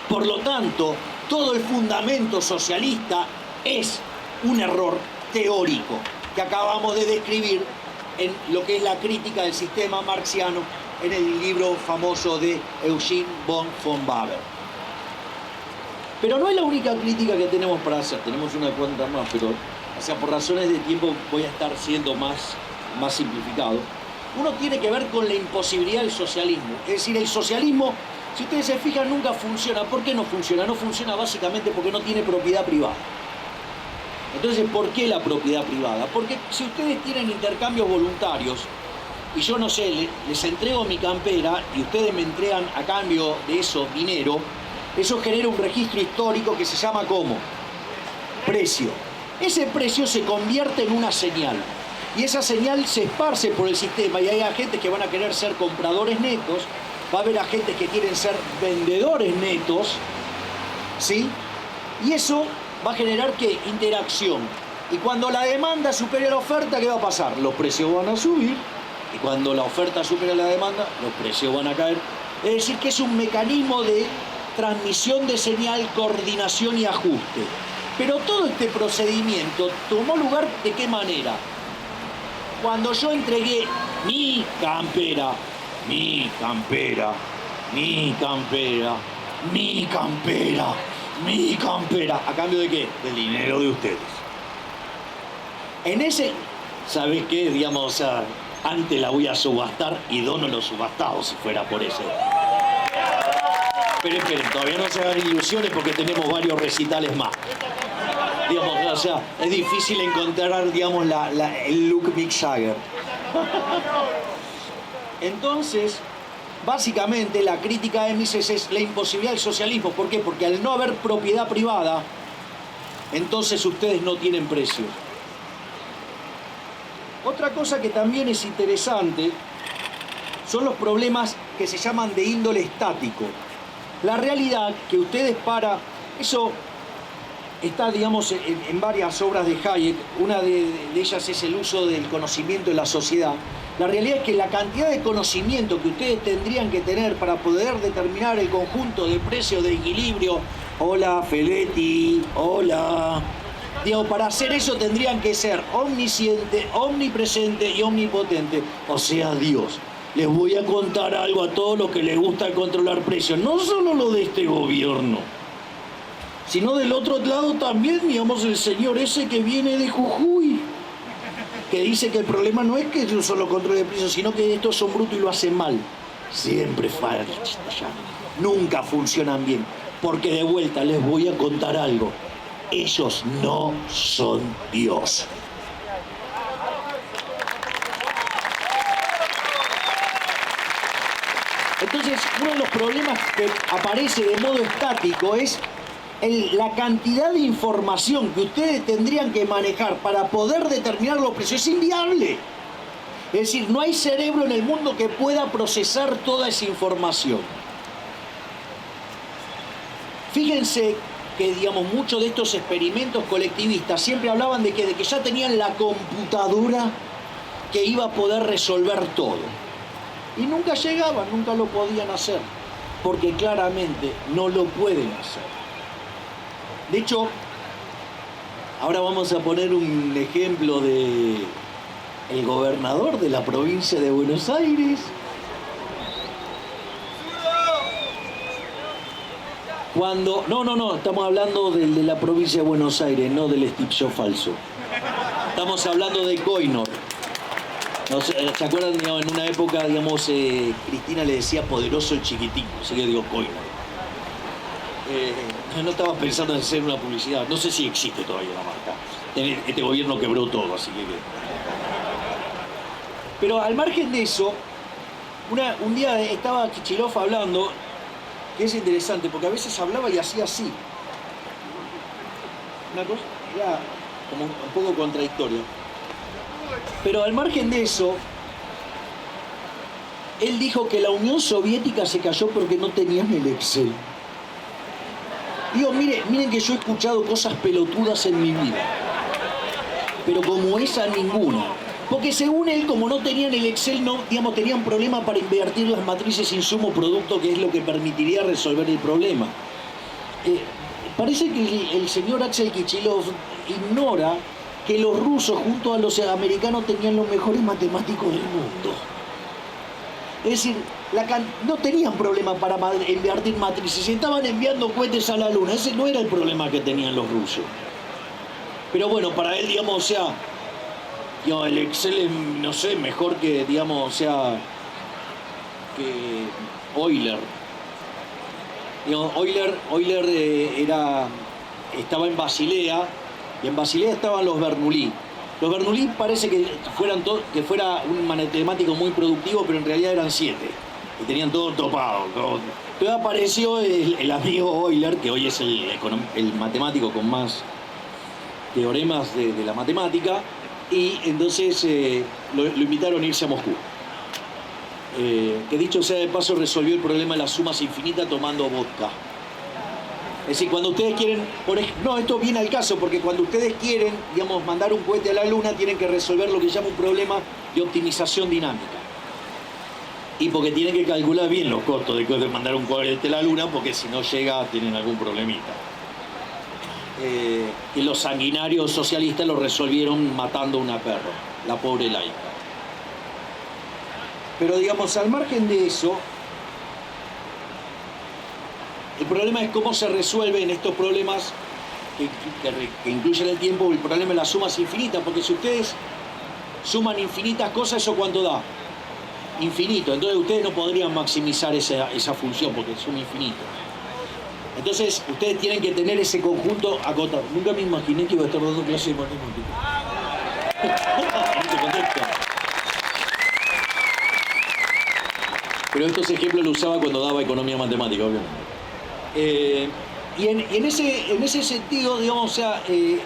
Por lo tanto, todo el fundamento socialista es un error teórico que acabamos de describir en lo que es la crítica del sistema marxiano en el libro famoso de Eugene von Baber. Pero no es la única crítica que tenemos para hacer, tenemos una cuanta más, pero o sea, por razones de tiempo voy a estar siendo más simplificado. Uno tiene que ver con la imposibilidad del socialismo. Es decir, el socialismo, si ustedes se fijan, nunca funciona. ¿Por qué no funciona? No funciona básicamente porque no tiene propiedad privada. Entonces, ¿por qué la propiedad privada? Porque si ustedes tienen intercambios voluntarios, y yo no sé, les entrego mi campera y ustedes me entregan a cambio de eso dinero, eso genera un registro histórico que se llama ¿cómo? Precio. Ese precio se convierte en una señal. Y esa señal se esparce por el sistema y hay agentes que van a querer ser compradores netos, va a haber agentes que quieren ser vendedores netos, ¿sí? Y eso va a generar, ¿qué? Interacción. Y cuando la demanda supere la oferta, ¿qué va a pasar? Los precios van a subir. Y cuando la oferta supere la demanda, los precios van a caer. Es decir, que es un mecanismo de transmisión de señal, coordinación y ajuste. Pero todo este procedimiento tomó lugar ¿de qué manera? Cuando yo entregué mi campera, mi campera, mi campera, mi campera, mi campera, ¿a cambio de qué? Del dinero de ustedes. En ese, ¿sabes qué? Digamos, o sea, antes la voy a subastar y dono lo subastado si fuera por eso. Pero esperen, todavía no se hagan ilusiones porque tenemos varios recitales más. Digamos, o sea, es difícil encontrar, digamos, el look Mick Jagger. Entonces, básicamente la crítica de Mises es la imposibilidad del socialismo. ¿Por qué? Porque al no haber propiedad privada, entonces ustedes no tienen precio. Otra cosa que también es interesante son los problemas que se llaman de índole estático. La realidad que ustedes eso está, digamos, en varias obras de Hayek, una de ellas es el uso del conocimiento en la sociedad. La realidad es que la cantidad de conocimiento que ustedes tendrían que tener para poder determinar el conjunto de precios de equilibrio, hola Feletti, hola, digo, para hacer eso tendrían que ser omnisciente, omnipresente y omnipotente, o sea, Dios. Les voy a contar algo a todos los que les gusta controlar precios, no solo lo de este gobierno, sino del otro lado también, digamos, el señor ese que viene de Jujuy, que dice que el problema no es que yo solo controle precios, sino que estos son brutos y lo hacen mal. Siempre fallan, nunca funcionan bien, porque de vuelta les voy a contar algo. Ellos no son Dios. Entonces, uno de los problemas que aparece de modo estático es la cantidad de información que ustedes tendrían que manejar para poder determinar los precios. Es inviable. Es decir, no hay cerebro en el mundo que pueda procesar toda esa información. Fíjense que, digamos, muchos de estos experimentos colectivistas siempre hablaban de que ya tenían la computadora que iba a poder resolver todo. Y nunca llegaban, nunca lo podían hacer, porque claramente no lo pueden hacer. De hecho, ahora vamos a poner un ejemplo de el gobernador de la provincia de Buenos Aires. No, estamos hablando del de la provincia de Buenos Aires, no del Steve Jobs falso. Estamos hablando de Coinor. No sé, ¿se acuerdan? Digamos, en una época, digamos, Cristina le decía poderoso el chiquitín, así que digo Coinor. No estaba pensando en hacer una publicidad, no sé si existe todavía la marca. Este gobierno quebró todo, así que... Pero al margen de eso, un día estaba Kicillof hablando, que es interesante, porque a veces hablaba y hacía así. Una cosa, era como un poco contradictoria. Pero al margen de eso, él dijo que la Unión Soviética se cayó porque no tenían el Excel. Digo, miren que yo he escuchado cosas pelotudas en mi vida, pero como esa ninguna. Porque según él, como no tenían el Excel, no, digamos, tenían problema para invertir las matrices insumo-producto, que es lo que permitiría resolver el problema. Parece que el señor Axel Kicillof ignora que los rusos junto a los americanos tenían los mejores matemáticos del mundo. Es decir, no tenían problema para enviar matrices, estaban enviando cohetes a la Luna. Ese no era el problema que tenían los rusos. Pero bueno, para él, digamos, o sea, el Excel es, no sé, mejor que, digamos, o sea, que Euler. Euler estaba en Basilea, y en Basilea estaban los Bernoulli. Los Bernoulli parece que fuera un matemático muy productivo, pero en realidad eran 7. Y tenían todo topado. Entonces apareció el amigo Euler, que hoy es el matemático con más teoremas de la matemática, y entonces lo invitaron a irse a Moscú. Que dicho sea de paso, resolvió el problema de las sumas infinitas tomando vodka. Es decir, cuando ustedes quieren, no, esto viene al caso, porque cuando ustedes quieren, digamos, mandar un cohete a la Luna, tienen que resolver lo que llama un problema de optimización dinámica. Y porque tienen que calcular bien los costos de mandar un cohete a la Luna, porque si no llega, tienen algún problemita. Y los sanguinarios socialistas lo resolvieron matando a una perra, la pobre laica. Pero digamos, al margen de eso, el problema es cómo se resuelven estos problemas que incluyen el tiempo, el problema de las sumas infinitas, porque si ustedes suman infinitas cosas, ¿eso cuánto da? Infinito. Entonces ustedes no podrían maximizar esa función porque son infinitos. Entonces ustedes tienen que tener ese conjunto acotado. Nunca me imaginé que iba a estar dando clases de matemáticas. En este contexto. Pero estos ejemplos los usaba cuando daba economía matemática, obviamente. Y en ese sentido, digamos, o sea,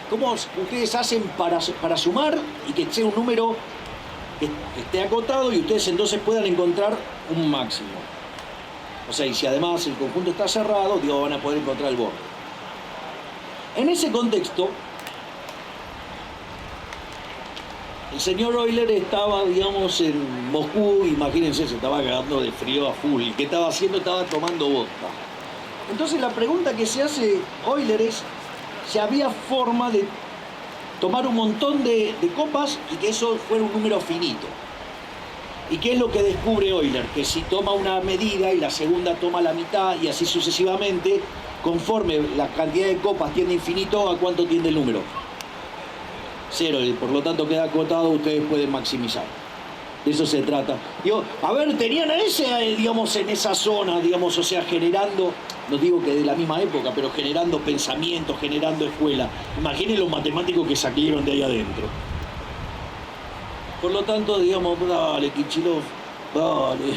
¿cómo ustedes hacen para sumar y que sea un número que esté acotado y ustedes entonces puedan encontrar un máximo? O sea, y si además el conjunto está cerrado, digo, van a poder encontrar el borde. En ese contexto, el señor Euler estaba, digamos, en Moscú, imagínense, se estaba cagando de frío a full. ¿Qué estaba haciendo? Estaba tomando vodka. Entonces la pregunta que se hace Euler es si había forma de tomar un montón de copas y que eso fuera un número finito. ¿Y qué es lo que descubre Euler? Que si toma una medida y la segunda toma la mitad y así sucesivamente, conforme la cantidad de copas tiende a infinito, ¿a cuánto tiende el número? 0, y por lo tanto queda acotado, ustedes pueden maximizar. De eso se trata. Digo, a ver, tenían a ese, digamos, en esa zona, digamos, o sea, generando, no digo que de la misma época, pero generando pensamientos, generando escuela. Imaginen los matemáticos que salieron de ahí adentro. Por lo tanto, digamos, dale, Kichilov, dale.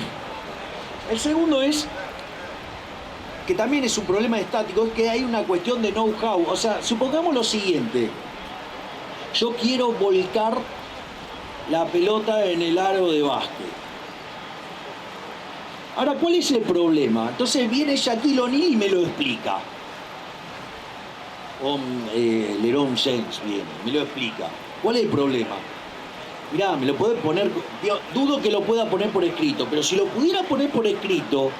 El segundo es, que también es un problema estático, es que hay una cuestión de know-how. O sea, supongamos lo siguiente. Yo quiero volcar la pelota en el aro de básquet. Ahora, ¿cuál es el problema? Entonces viene Shaquille O'Neal y me lo explica. O LeBron James viene, me lo explica. ¿Cuál es el problema? Mirá, me lo puede poner... dudo que lo pueda poner por escrito, pero si lo pudiera poner por escrito,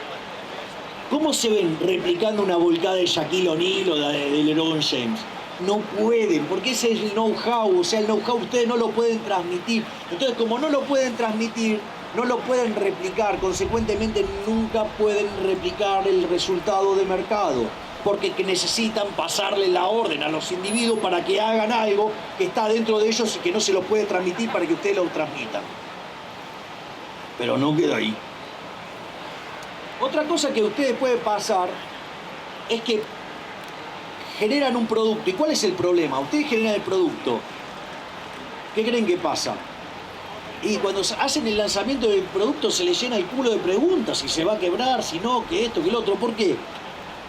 ¿cómo se ven replicando una volcada de Shaquille O'Neal o de LeBron James? No pueden, porque ese es el know-how, o sea, el know-how ustedes no lo pueden transmitir. Entonces, como no lo pueden transmitir, no lo pueden replicar, consecuentemente nunca pueden replicar el resultado de mercado, porque necesitan pasarle la orden a los individuos para que hagan algo que está dentro de ellos y que no se lo puede transmitir para que ustedes lo transmitan. Pero no queda ahí. Otra cosa que a ustedes puede pasar es que generan un producto. ¿Y cuál es el problema? Ustedes generan el producto. ¿Qué creen que pasa? Y cuando hacen el lanzamiento del producto se les llena el culo de preguntas, si se va a quebrar, si no, que esto, que el otro. ¿Por qué?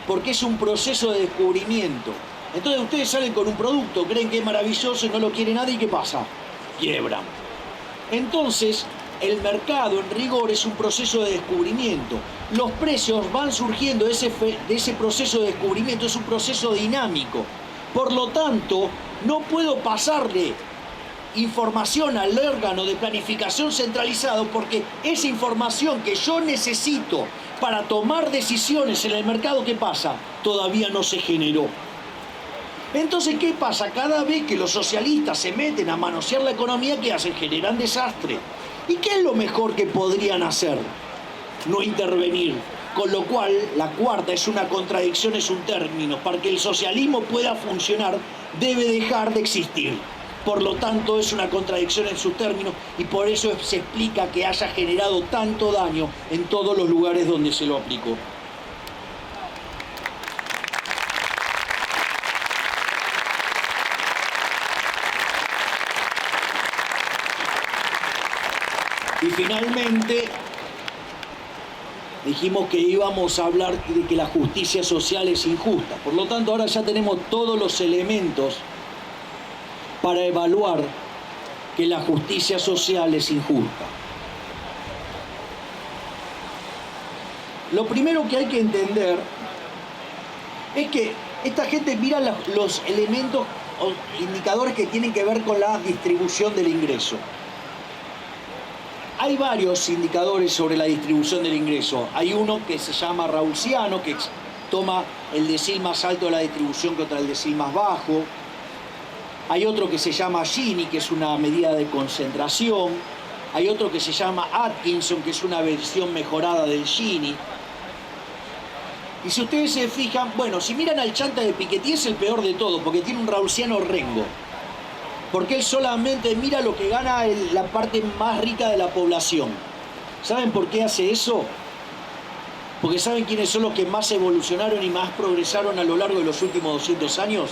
Porque es un proceso de descubrimiento. Entonces ustedes salen con un producto, creen que es maravilloso y no lo quiere nadie, ¿y qué pasa? Quiebran. Entonces, el mercado en rigor es un proceso de descubrimiento. Los precios van surgiendo de ese proceso de descubrimiento, es un proceso dinámico. Por lo tanto, no puedo pasarle información al órgano de planificación centralizado porque esa información que yo necesito para tomar decisiones en el mercado, ¿qué pasa? Todavía no se generó. Entonces, ¿qué pasa? Cada vez que los socialistas se meten a manosear la economía, ¿qué hacen? Generan desastre. ¿Y qué es lo mejor que podrían hacer? no intervenir. Con lo cual, la cuarta es una contradicción, es un término. Para que el socialismo pueda funcionar, debe dejar de existir. Por lo tanto, es una contradicción en sus términos y por eso se explica que haya generado tanto daño en todos los lugares donde se lo aplicó. Y finalmente, dijimos que íbamos a hablar de que la justicia social es injusta. Por lo tanto, ahora ya tenemos todos los elementos para evaluar que la justicia social es injusta. Lo primero que hay que entender es que esta gente mira los elementos o indicadores que tienen que ver con la distribución del ingreso. Hay varios indicadores sobre la distribución del ingreso. Hay uno que se llama Rausciano, que toma el decil más alto de la distribución contra el decil más bajo. Hay otro que se llama Gini, que es una medida de concentración. Hay otro que se llama Atkinson, que es una versión mejorada del Gini. Y si ustedes se fijan, bueno, si miran al chanta de Piketty es el peor de todo, porque tiene un Rausciano rengo. Porque él solamente mira lo que gana la parte más rica de la población. ¿Saben por qué hace eso? Porque ¿saben quiénes son los que más evolucionaron y más progresaron a lo largo de los últimos 200 años?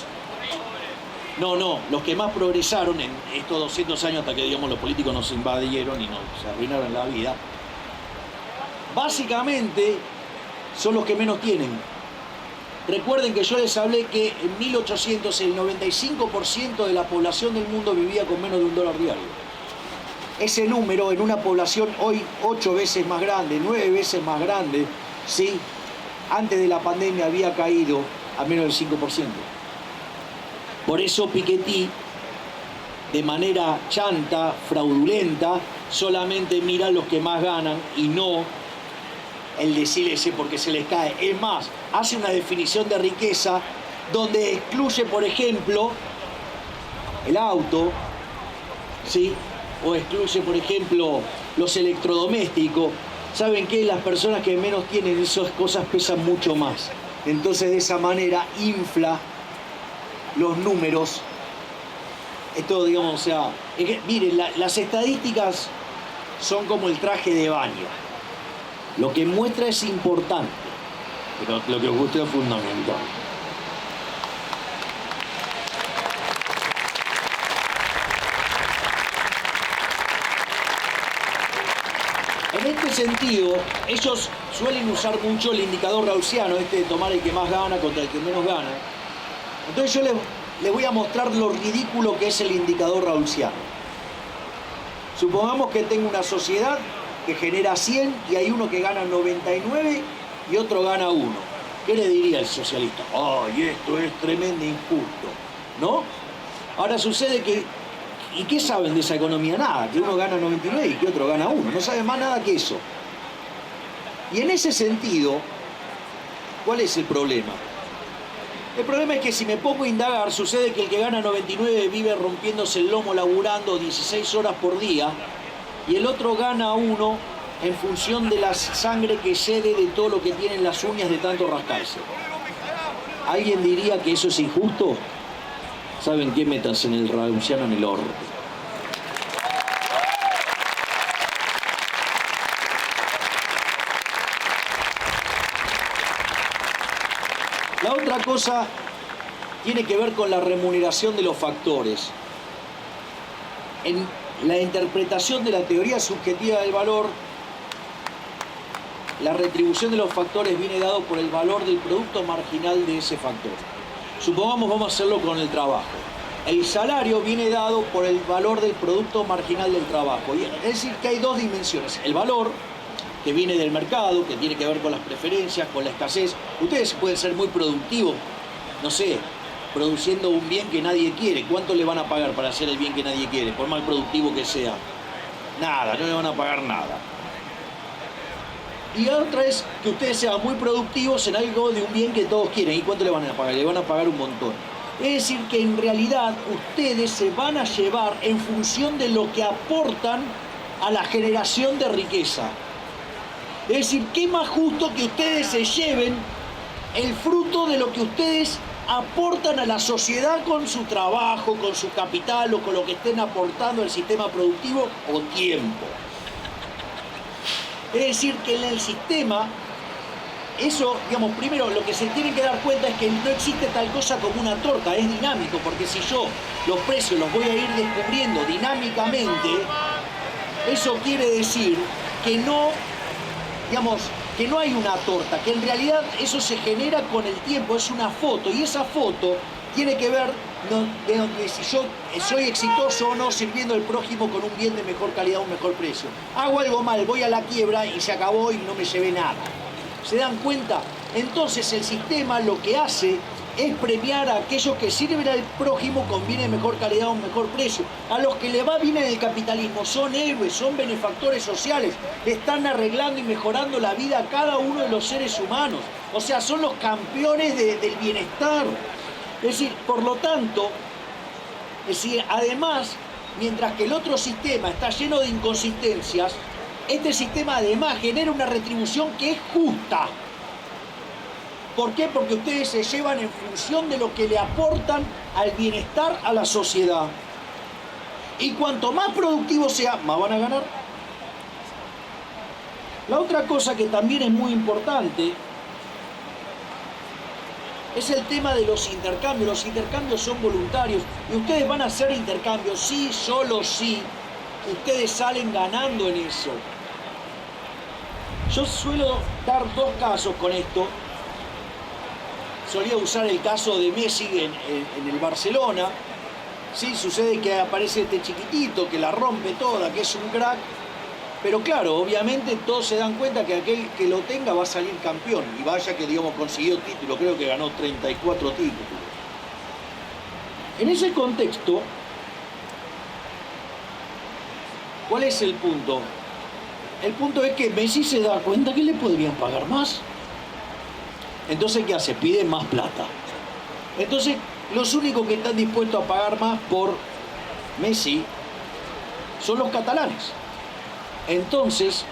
No, los que más progresaron en estos 200 años hasta que, digamos, los políticos nos invadieron y nos arruinaron la vida, básicamente son los que menos tienen. Recuerden que yo les hablé que en 1800 el 95% de la población del mundo vivía con menos de $1 diario. Ese número en una población hoy 8 veces más grande, 9 veces más grande, ¿sí? Antes de la pandemia había caído a menos del 5%. Por eso Piketty, de manera chanta, fraudulenta, solamente mira los que más ganan y no el decil ese porque se les cae. Es más, hace una definición de riqueza donde excluye, por ejemplo, el auto, ¿sí? O excluye, por ejemplo, los electrodomésticos. ¿Saben qué? Las personas que menos tienen esas cosas pesan mucho más. Entonces, de esa manera, infla los números. Esto, digamos, o sea, es que, miren, las estadísticas son como el traje de baño. Lo que muestra es importante, pero lo que os gusta es fundamental. En este sentido, ellos suelen usar mucho el indicador Rausciano, de tomar el que más gana contra el que menos gana. Entonces yo les voy a mostrar lo ridículo que es el indicador Rausciano. Supongamos que tengo una sociedad que genera 100 y hay uno que gana 99 y otro gana 1. ¿Qué le diría el socialista? ¡Ay, esto es tremendo injusto! ¿No? Ahora sucede que... ¿Y qué saben de esa economía? Nada, que uno gana 99 y que otro gana 1. No saben más nada que eso. Y en ese sentido, ¿cuál es el problema? El problema es que si me pongo a indagar, sucede que el que gana 99 vive rompiéndose el lomo laburando 16 horas por día y el otro gana 1 en función de la sangre que cede de todo lo que tienen las uñas de tanto rascarse. ¿Alguien diría que eso es injusto? ¿Saben qué? Métanse en el Rausciano en el orto. La otra cosa tiene que ver con la remuneración de los factores. En la interpretación de la teoría subjetiva del valor, la retribución de los factores viene dado por el valor del producto marginal de ese factor. Supongamos vamos a hacerlo con el trabajo. El salario viene dado por el valor del producto marginal del trabajo. Es decir, que hay dos dimensiones. El valor, que viene del mercado, que tiene que ver con las preferencias, con la escasez. Ustedes pueden ser muy productivos, no sé, produciendo un bien que nadie quiere. ¿Cuánto le van a pagar para hacer el bien que nadie quiere, por más productivo que sea? Nada, no le van a pagar nada. Y otra es que ustedes sean muy productivos en algo de un bien que todos quieren. ¿Y cuánto le van a pagar? Le van a pagar un montón. Es decir, que en realidad ustedes se van a llevar en función de lo que aportan a la generación de riqueza. Es decir, ¿qué más justo que ustedes se lleven el fruto de lo que ustedes aportan a la sociedad con su trabajo, con su capital o con lo que estén aportando al sistema productivo o tiempo? Es decir, que en el sistema, eso, digamos, primero lo que se tienen que dar cuenta es que no existe tal cosa como una torta, es dinámico, porque si yo los precios los voy a ir descubriendo dinámicamente, eso quiere decir que no, digamos, que no hay una torta, que en realidad eso se genera con el tiempo, es una foto, y esa foto tiene que ver de si yo soy exitoso o no sirviendo al prójimo con un bien de mejor calidad, un mejor precio. Hago algo mal, voy a la quiebra y se acabó y no me llevé nada. ¿Se dan cuenta? Entonces el sistema lo que hace es premiar a aquellos que sirven al prójimo con bienes de mejor calidad, un mejor precio. A los que le va bien en el capitalismo son héroes, son benefactores sociales, le están arreglando y mejorando la vida a cada uno de los seres humanos. O sea, son los campeones del bienestar. Es decir, por lo tanto, además, mientras que el otro sistema está lleno de inconsistencias, este sistema además genera una retribución que es justa. ¿Por qué? Porque ustedes se llevan en función de lo que le aportan al bienestar a la sociedad. Y cuanto más productivo sea, más van a ganar. La otra cosa que también es muy importante es el tema de los intercambios. Los intercambios son voluntarios y ustedes van a hacer intercambios, sí, solo sí. Ustedes salen ganando en eso. Yo suelo dar dos casos con esto. Solía usar el caso de Messi en el Barcelona. Sí, sucede que aparece este chiquitito que la rompe toda, que es un crack. Pero claro, obviamente todos se dan cuenta que aquel que lo tenga va a salir campeón. Y vaya que, digamos, consiguió título. Creo que ganó 34 títulos. En ese contexto, ¿cuál es el punto? El punto es que Messi se da cuenta que le podrían pagar más. Entonces, ¿qué hace? Pide más plata. Entonces, los únicos que están dispuestos a pagar más por Messi son los catalanes. Entonces,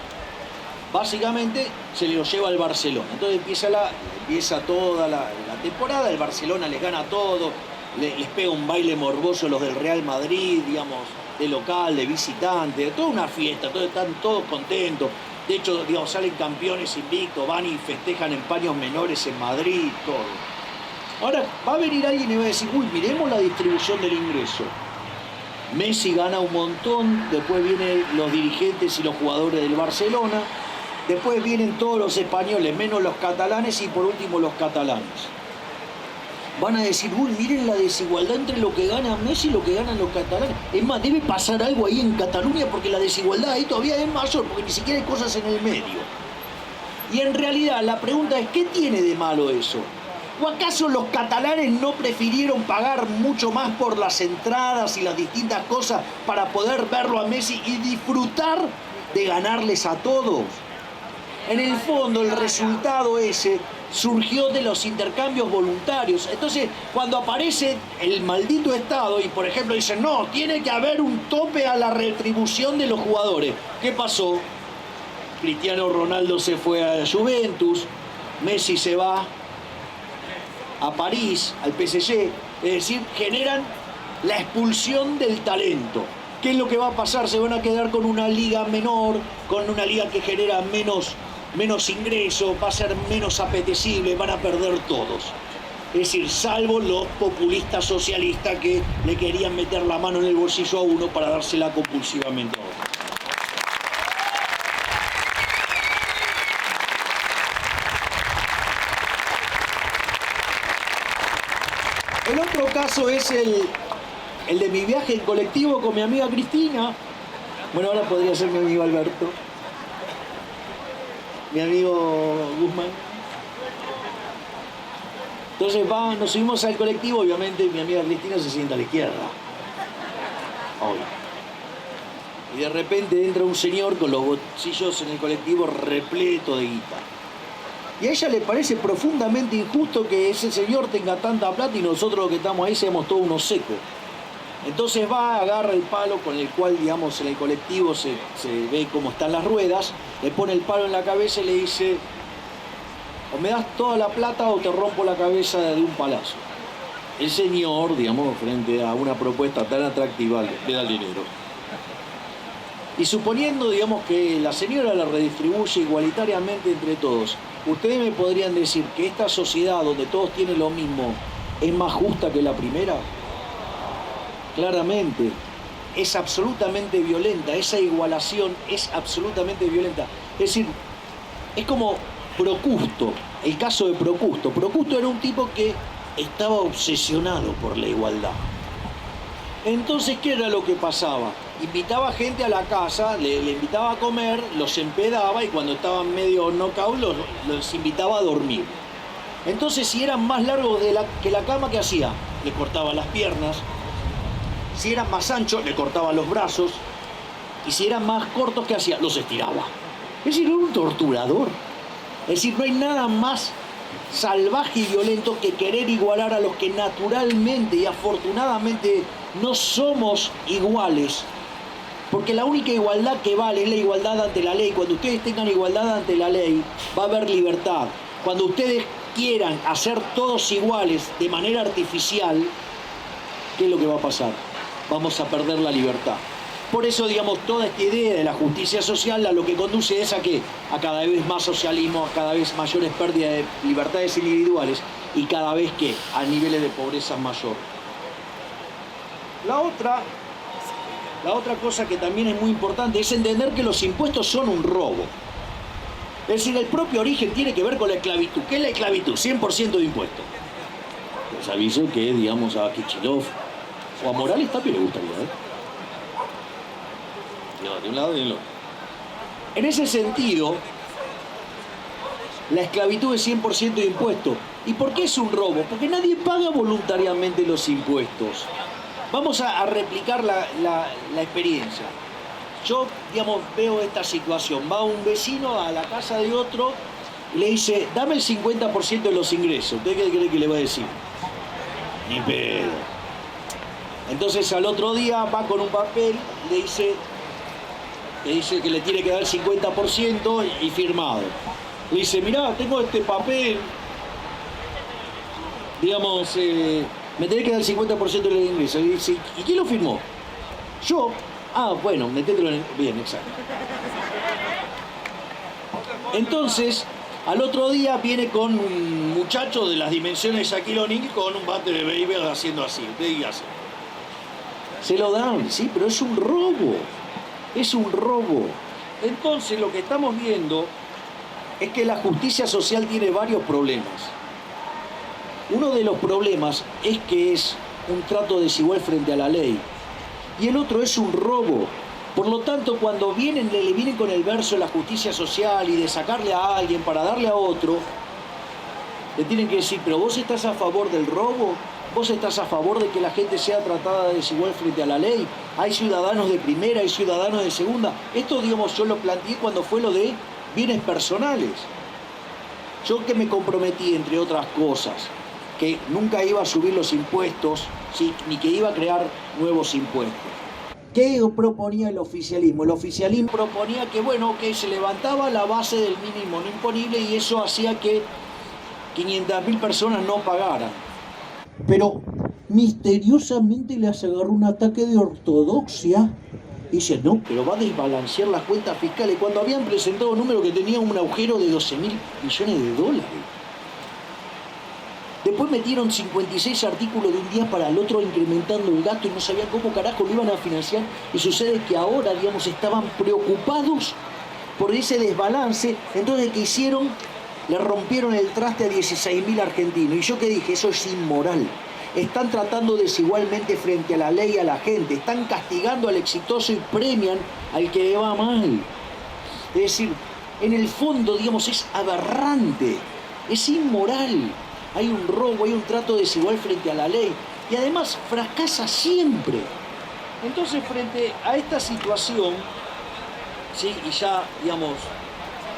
básicamente, se lo lleva al Barcelona. Entonces empieza toda la temporada, el Barcelona les gana todo, les pega un baile morboso los del Real Madrid, digamos, de local, de visitante, toda una fiesta, están todos contentos. De hecho, digamos, salen campeones invictos, van y festejan en paños menores en Madrid, todo. Ahora, va a venir alguien y va a decir, uy, miremos la distribución del ingreso. Messi gana un montón, después vienen los dirigentes y los jugadores del Barcelona, después vienen todos los españoles, menos los catalanes y por último los catalanes. Van a decir, uy, miren la desigualdad entre lo que gana Messi y lo que ganan los catalanes. Es más, debe pasar algo ahí en Cataluña porque la desigualdad ahí todavía es mayor, porque ni siquiera hay cosas en el medio. Y en realidad la pregunta es, ¿qué tiene de malo eso? ¿O acaso los catalanes no prefirieron pagar mucho más por las entradas y las distintas cosas para poder verlo a Messi y disfrutar de ganarles a todos? En el fondo, el resultado ese surgió de los intercambios voluntarios. Entonces, cuando aparece el maldito Estado y, por ejemplo, dicen, no, tiene que haber un tope a la retribución de los jugadores. ¿Qué pasó? Cristiano Ronaldo se fue a Juventus, Messi se va a París, al PSG. Es decir, generan la expulsión del talento. ¿Qué es lo que va a pasar? Se van a quedar con una liga menor, con una liga que genera menos ingresos, va a ser menos apetecible, van a perder todos. Es decir, salvo los populistas socialistas que le querían meter la mano en el bolsillo a uno para dársela compulsivamente a otro. El otro caso es el de mi viaje en colectivo con mi amiga Cristina. Bueno, ahora podría ser mi amigo Alberto. Mi amigo Guzmán. Entonces nos subimos al colectivo, obviamente mi amiga Cristina se sienta a la izquierda. Obvio. Y de repente entra un señor con los bolsillos en el colectivo repleto de guita. Y a ella le parece profundamente injusto que ese señor tenga tanta plata y nosotros los que estamos ahí seamos todos unos secos. Entonces va, agarra el palo con el cual, digamos, en el colectivo se ve cómo están las ruedas, le pone el palo en la cabeza y le dice: o me das toda la plata o te rompo la cabeza de un palazo. El señor, digamos, frente a una propuesta tan atractiva, le da el dinero. Y suponiendo, digamos, que la señora la redistribuye igualitariamente entre todos, ¿ustedes me podrían decir que esta sociedad donde todos tienen lo mismo es más justa que la primera? Claramente, es absolutamente violenta, esa igualación es absolutamente violenta. Es decir, es como Procusto, el caso de Procusto. Procusto era un tipo que estaba obsesionado por la igualdad. Entonces, ¿qué era lo que pasaba? Invitaba gente a la casa, le invitaba a comer, los empedaba y cuando estaban medio knockout los invitaba a dormir. Entonces, si eran más largos que la cama, ¿qué hacía? Le cortaba las piernas. Si eran más anchos, le cortaba los brazos. Y si eran más cortos, ¿qué hacía? Los estiraba. Es decir, era un torturador. Es decir, no hay nada más salvaje y violento que querer igualar a los que naturalmente y afortunadamente no somos iguales. Porque la única igualdad que vale es la igualdad ante la ley. Cuando ustedes tengan igualdad ante la ley, va a haber libertad. Cuando ustedes quieran hacer todos iguales de manera artificial, ¿qué es lo que va a pasar? Vamos a perder la libertad. Por eso, digamos, toda esta idea de la justicia social a lo que conduce es a ¿qué? A cada vez más socialismo, a cada vez mayores pérdidas de libertades individuales y cada vez ¿qué? A niveles de pobreza mayor. La otra cosa que también es muy importante es entender que los impuestos son un robo. Es decir, el propio origen tiene que ver con la esclavitud. ¿Qué es la esclavitud? 100% de impuestos. Les aviso que, digamos, a Kicillof o a Morales también le gustaría, de un lado y del otro. En ese sentido, la esclavitud es 100% de impuestos. ¿Y por qué es un robo? Porque nadie paga voluntariamente los impuestos. Vamos a replicar la experiencia. Yo, digamos, veo esta situación. Va un vecino a la casa de otro y le dice: dame el 50% de los ingresos. ¿Usted qué cree que le va a decir? Ni pedo. Entonces al otro día va con un papel, le dice que le tiene que dar el 50% y firmado. Le dice: mirá, tengo este papel, digamos, me tenés que dar el 50% de los ingresos. Y dice: ¿y quién lo firmó? Yo. Ah, bueno, metételo en el... Bien, exacto. Entonces, al otro día viene con un muchacho de las dimensiones de Shaquille O'Neal con un bate de béisbol haciendo así. Usted diga así. Se lo dan, sí, pero es un robo. Es un robo. Entonces, lo que estamos viendo es que la justicia social tiene varios problemas. Uno de los problemas es que es un trato desigual frente a la ley. Y el otro es un robo. Por lo tanto, cuando le vienen con el verso de la justicia social y de sacarle a alguien para darle a otro, le tienen que decir: pero vos estás a favor del robo, vos estás a favor de que la gente sea tratada desigual frente a la ley. Hay ciudadanos de primera, hay ciudadanos de segunda. Esto, digamos, yo lo planteé cuando fue lo de bienes personales. Yo que me comprometí, entre otras cosas, que nunca iba a subir los impuestos, ¿sí? Ni que iba a crear nuevos impuestos. ¿Qué proponía el oficialismo? El oficialismo proponía que, bueno, que se levantaba la base del mínimo no imponible y eso hacía que 500.000 personas no pagaran. Pero misteriosamente les agarró un ataque de ortodoxia. Dice: no, pero va a desbalancear las cuentas fiscales, cuando habían presentado un número que tenía un agujero de 12.000 millones de dólares. Después metieron 56 artículos de un día para el otro incrementando el gasto y no sabían cómo carajo lo iban a financiar. Y sucede que ahora, digamos, estaban preocupados por ese desbalance. Entonces, ¿qué hicieron? Le rompieron el traste a 16.000 argentinos. Y yo qué dije: eso es inmoral. Están tratando desigualmente frente a la ley a la gente. Están castigando al exitoso y premian al que le va mal. Es decir, en el fondo, digamos, es aberrante. Es inmoral. Hay un robo, hay un trato desigual frente a la ley. Y además fracasa siempre. Entonces, frente a esta situación, ¿sí? Y ya, digamos,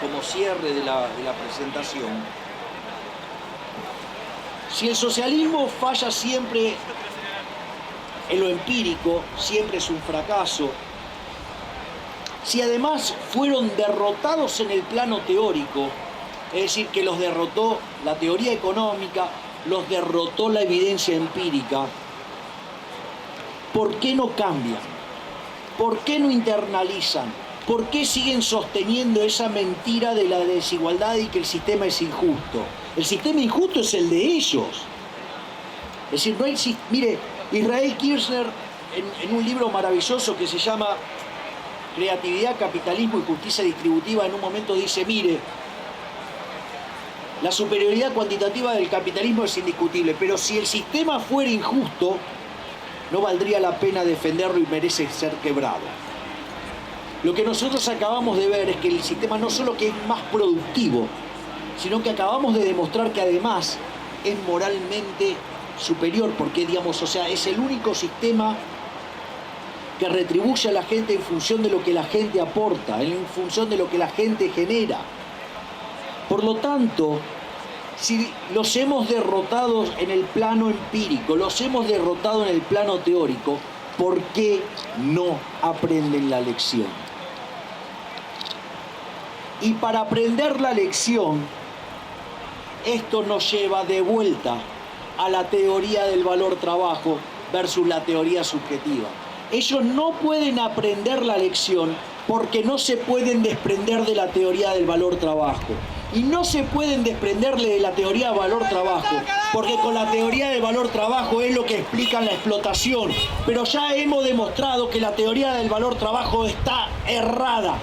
como cierre de la presentación, si el socialismo falla siempre en lo empírico siempre es un fracaso. Si además fueron derrotados en el plano teórico, es decir, que los derrotó la teoría económica, los derrotó la evidencia empírica, ¿por qué no cambian? ¿Por qué no internalizan? ¿Por qué siguen sosteniendo esa mentira de la desigualdad y que el sistema es injusto? El sistema injusto es el de ellos. Es decir, no existe. Mire, Israel Kirzner, en un libro maravilloso que se llama Creatividad, Capitalismo y Justicia Distributiva, en un momento dice, mire, la superioridad cuantitativa del capitalismo es indiscutible, pero si el sistema fuera injusto, no valdría la pena defenderlo y merece ser quebrado. Lo que nosotros acabamos de ver es que el sistema no solo que es más productivo, sino que acabamos de demostrar que además es moralmente superior, porque digamos, o sea, es el único sistema que retribuye a la gente en función de lo que la gente aporta, en función de lo que la gente genera. Por lo tanto, si los hemos derrotado en el plano empírico, los hemos derrotado en el plano teórico, ¿por qué no aprenden la lección? Y para aprender la lección, esto nos lleva de vuelta a la teoría del valor trabajo versus la teoría subjetiva. Ellos no pueden aprender la lección porque no se pueden desprender de la teoría del valor trabajo. Y no se pueden desprenderle de la teoría del valor trabajo, porque con la teoría del valor trabajo es lo que explica la explotación. Pero ya hemos demostrado que la teoría del valor trabajo está errada.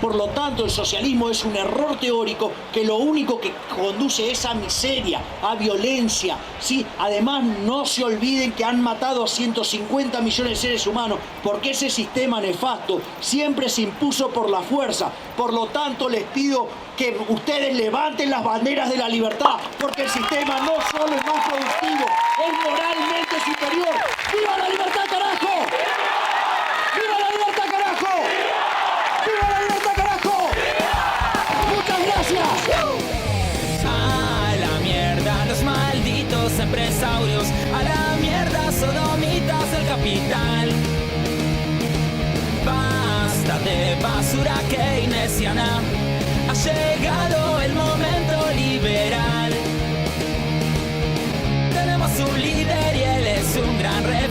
Por lo tanto, el socialismo es un error teórico que lo único que conduce es a miseria, a violencia. ¿Sí? Además, no se olviden que han matado a 150 millones de seres humanos, porque ese sistema nefasto siempre se impuso por la fuerza. Por lo tanto, les pido que ustedes levanten las banderas de la libertad, porque el sistema no solo es más productivo, es moralmente superior. ¡Viva la libertad, carajo! ¡Viva la libertad, carajo! ¡Viva la libertad, carajo! ¡Muchas gracias! A la mierda los malditos empresarios, a la mierda sodomitas del capital. Basta de basura keynesiana. Ha llegado el momento liberal. Tenemos un líder y él es un gran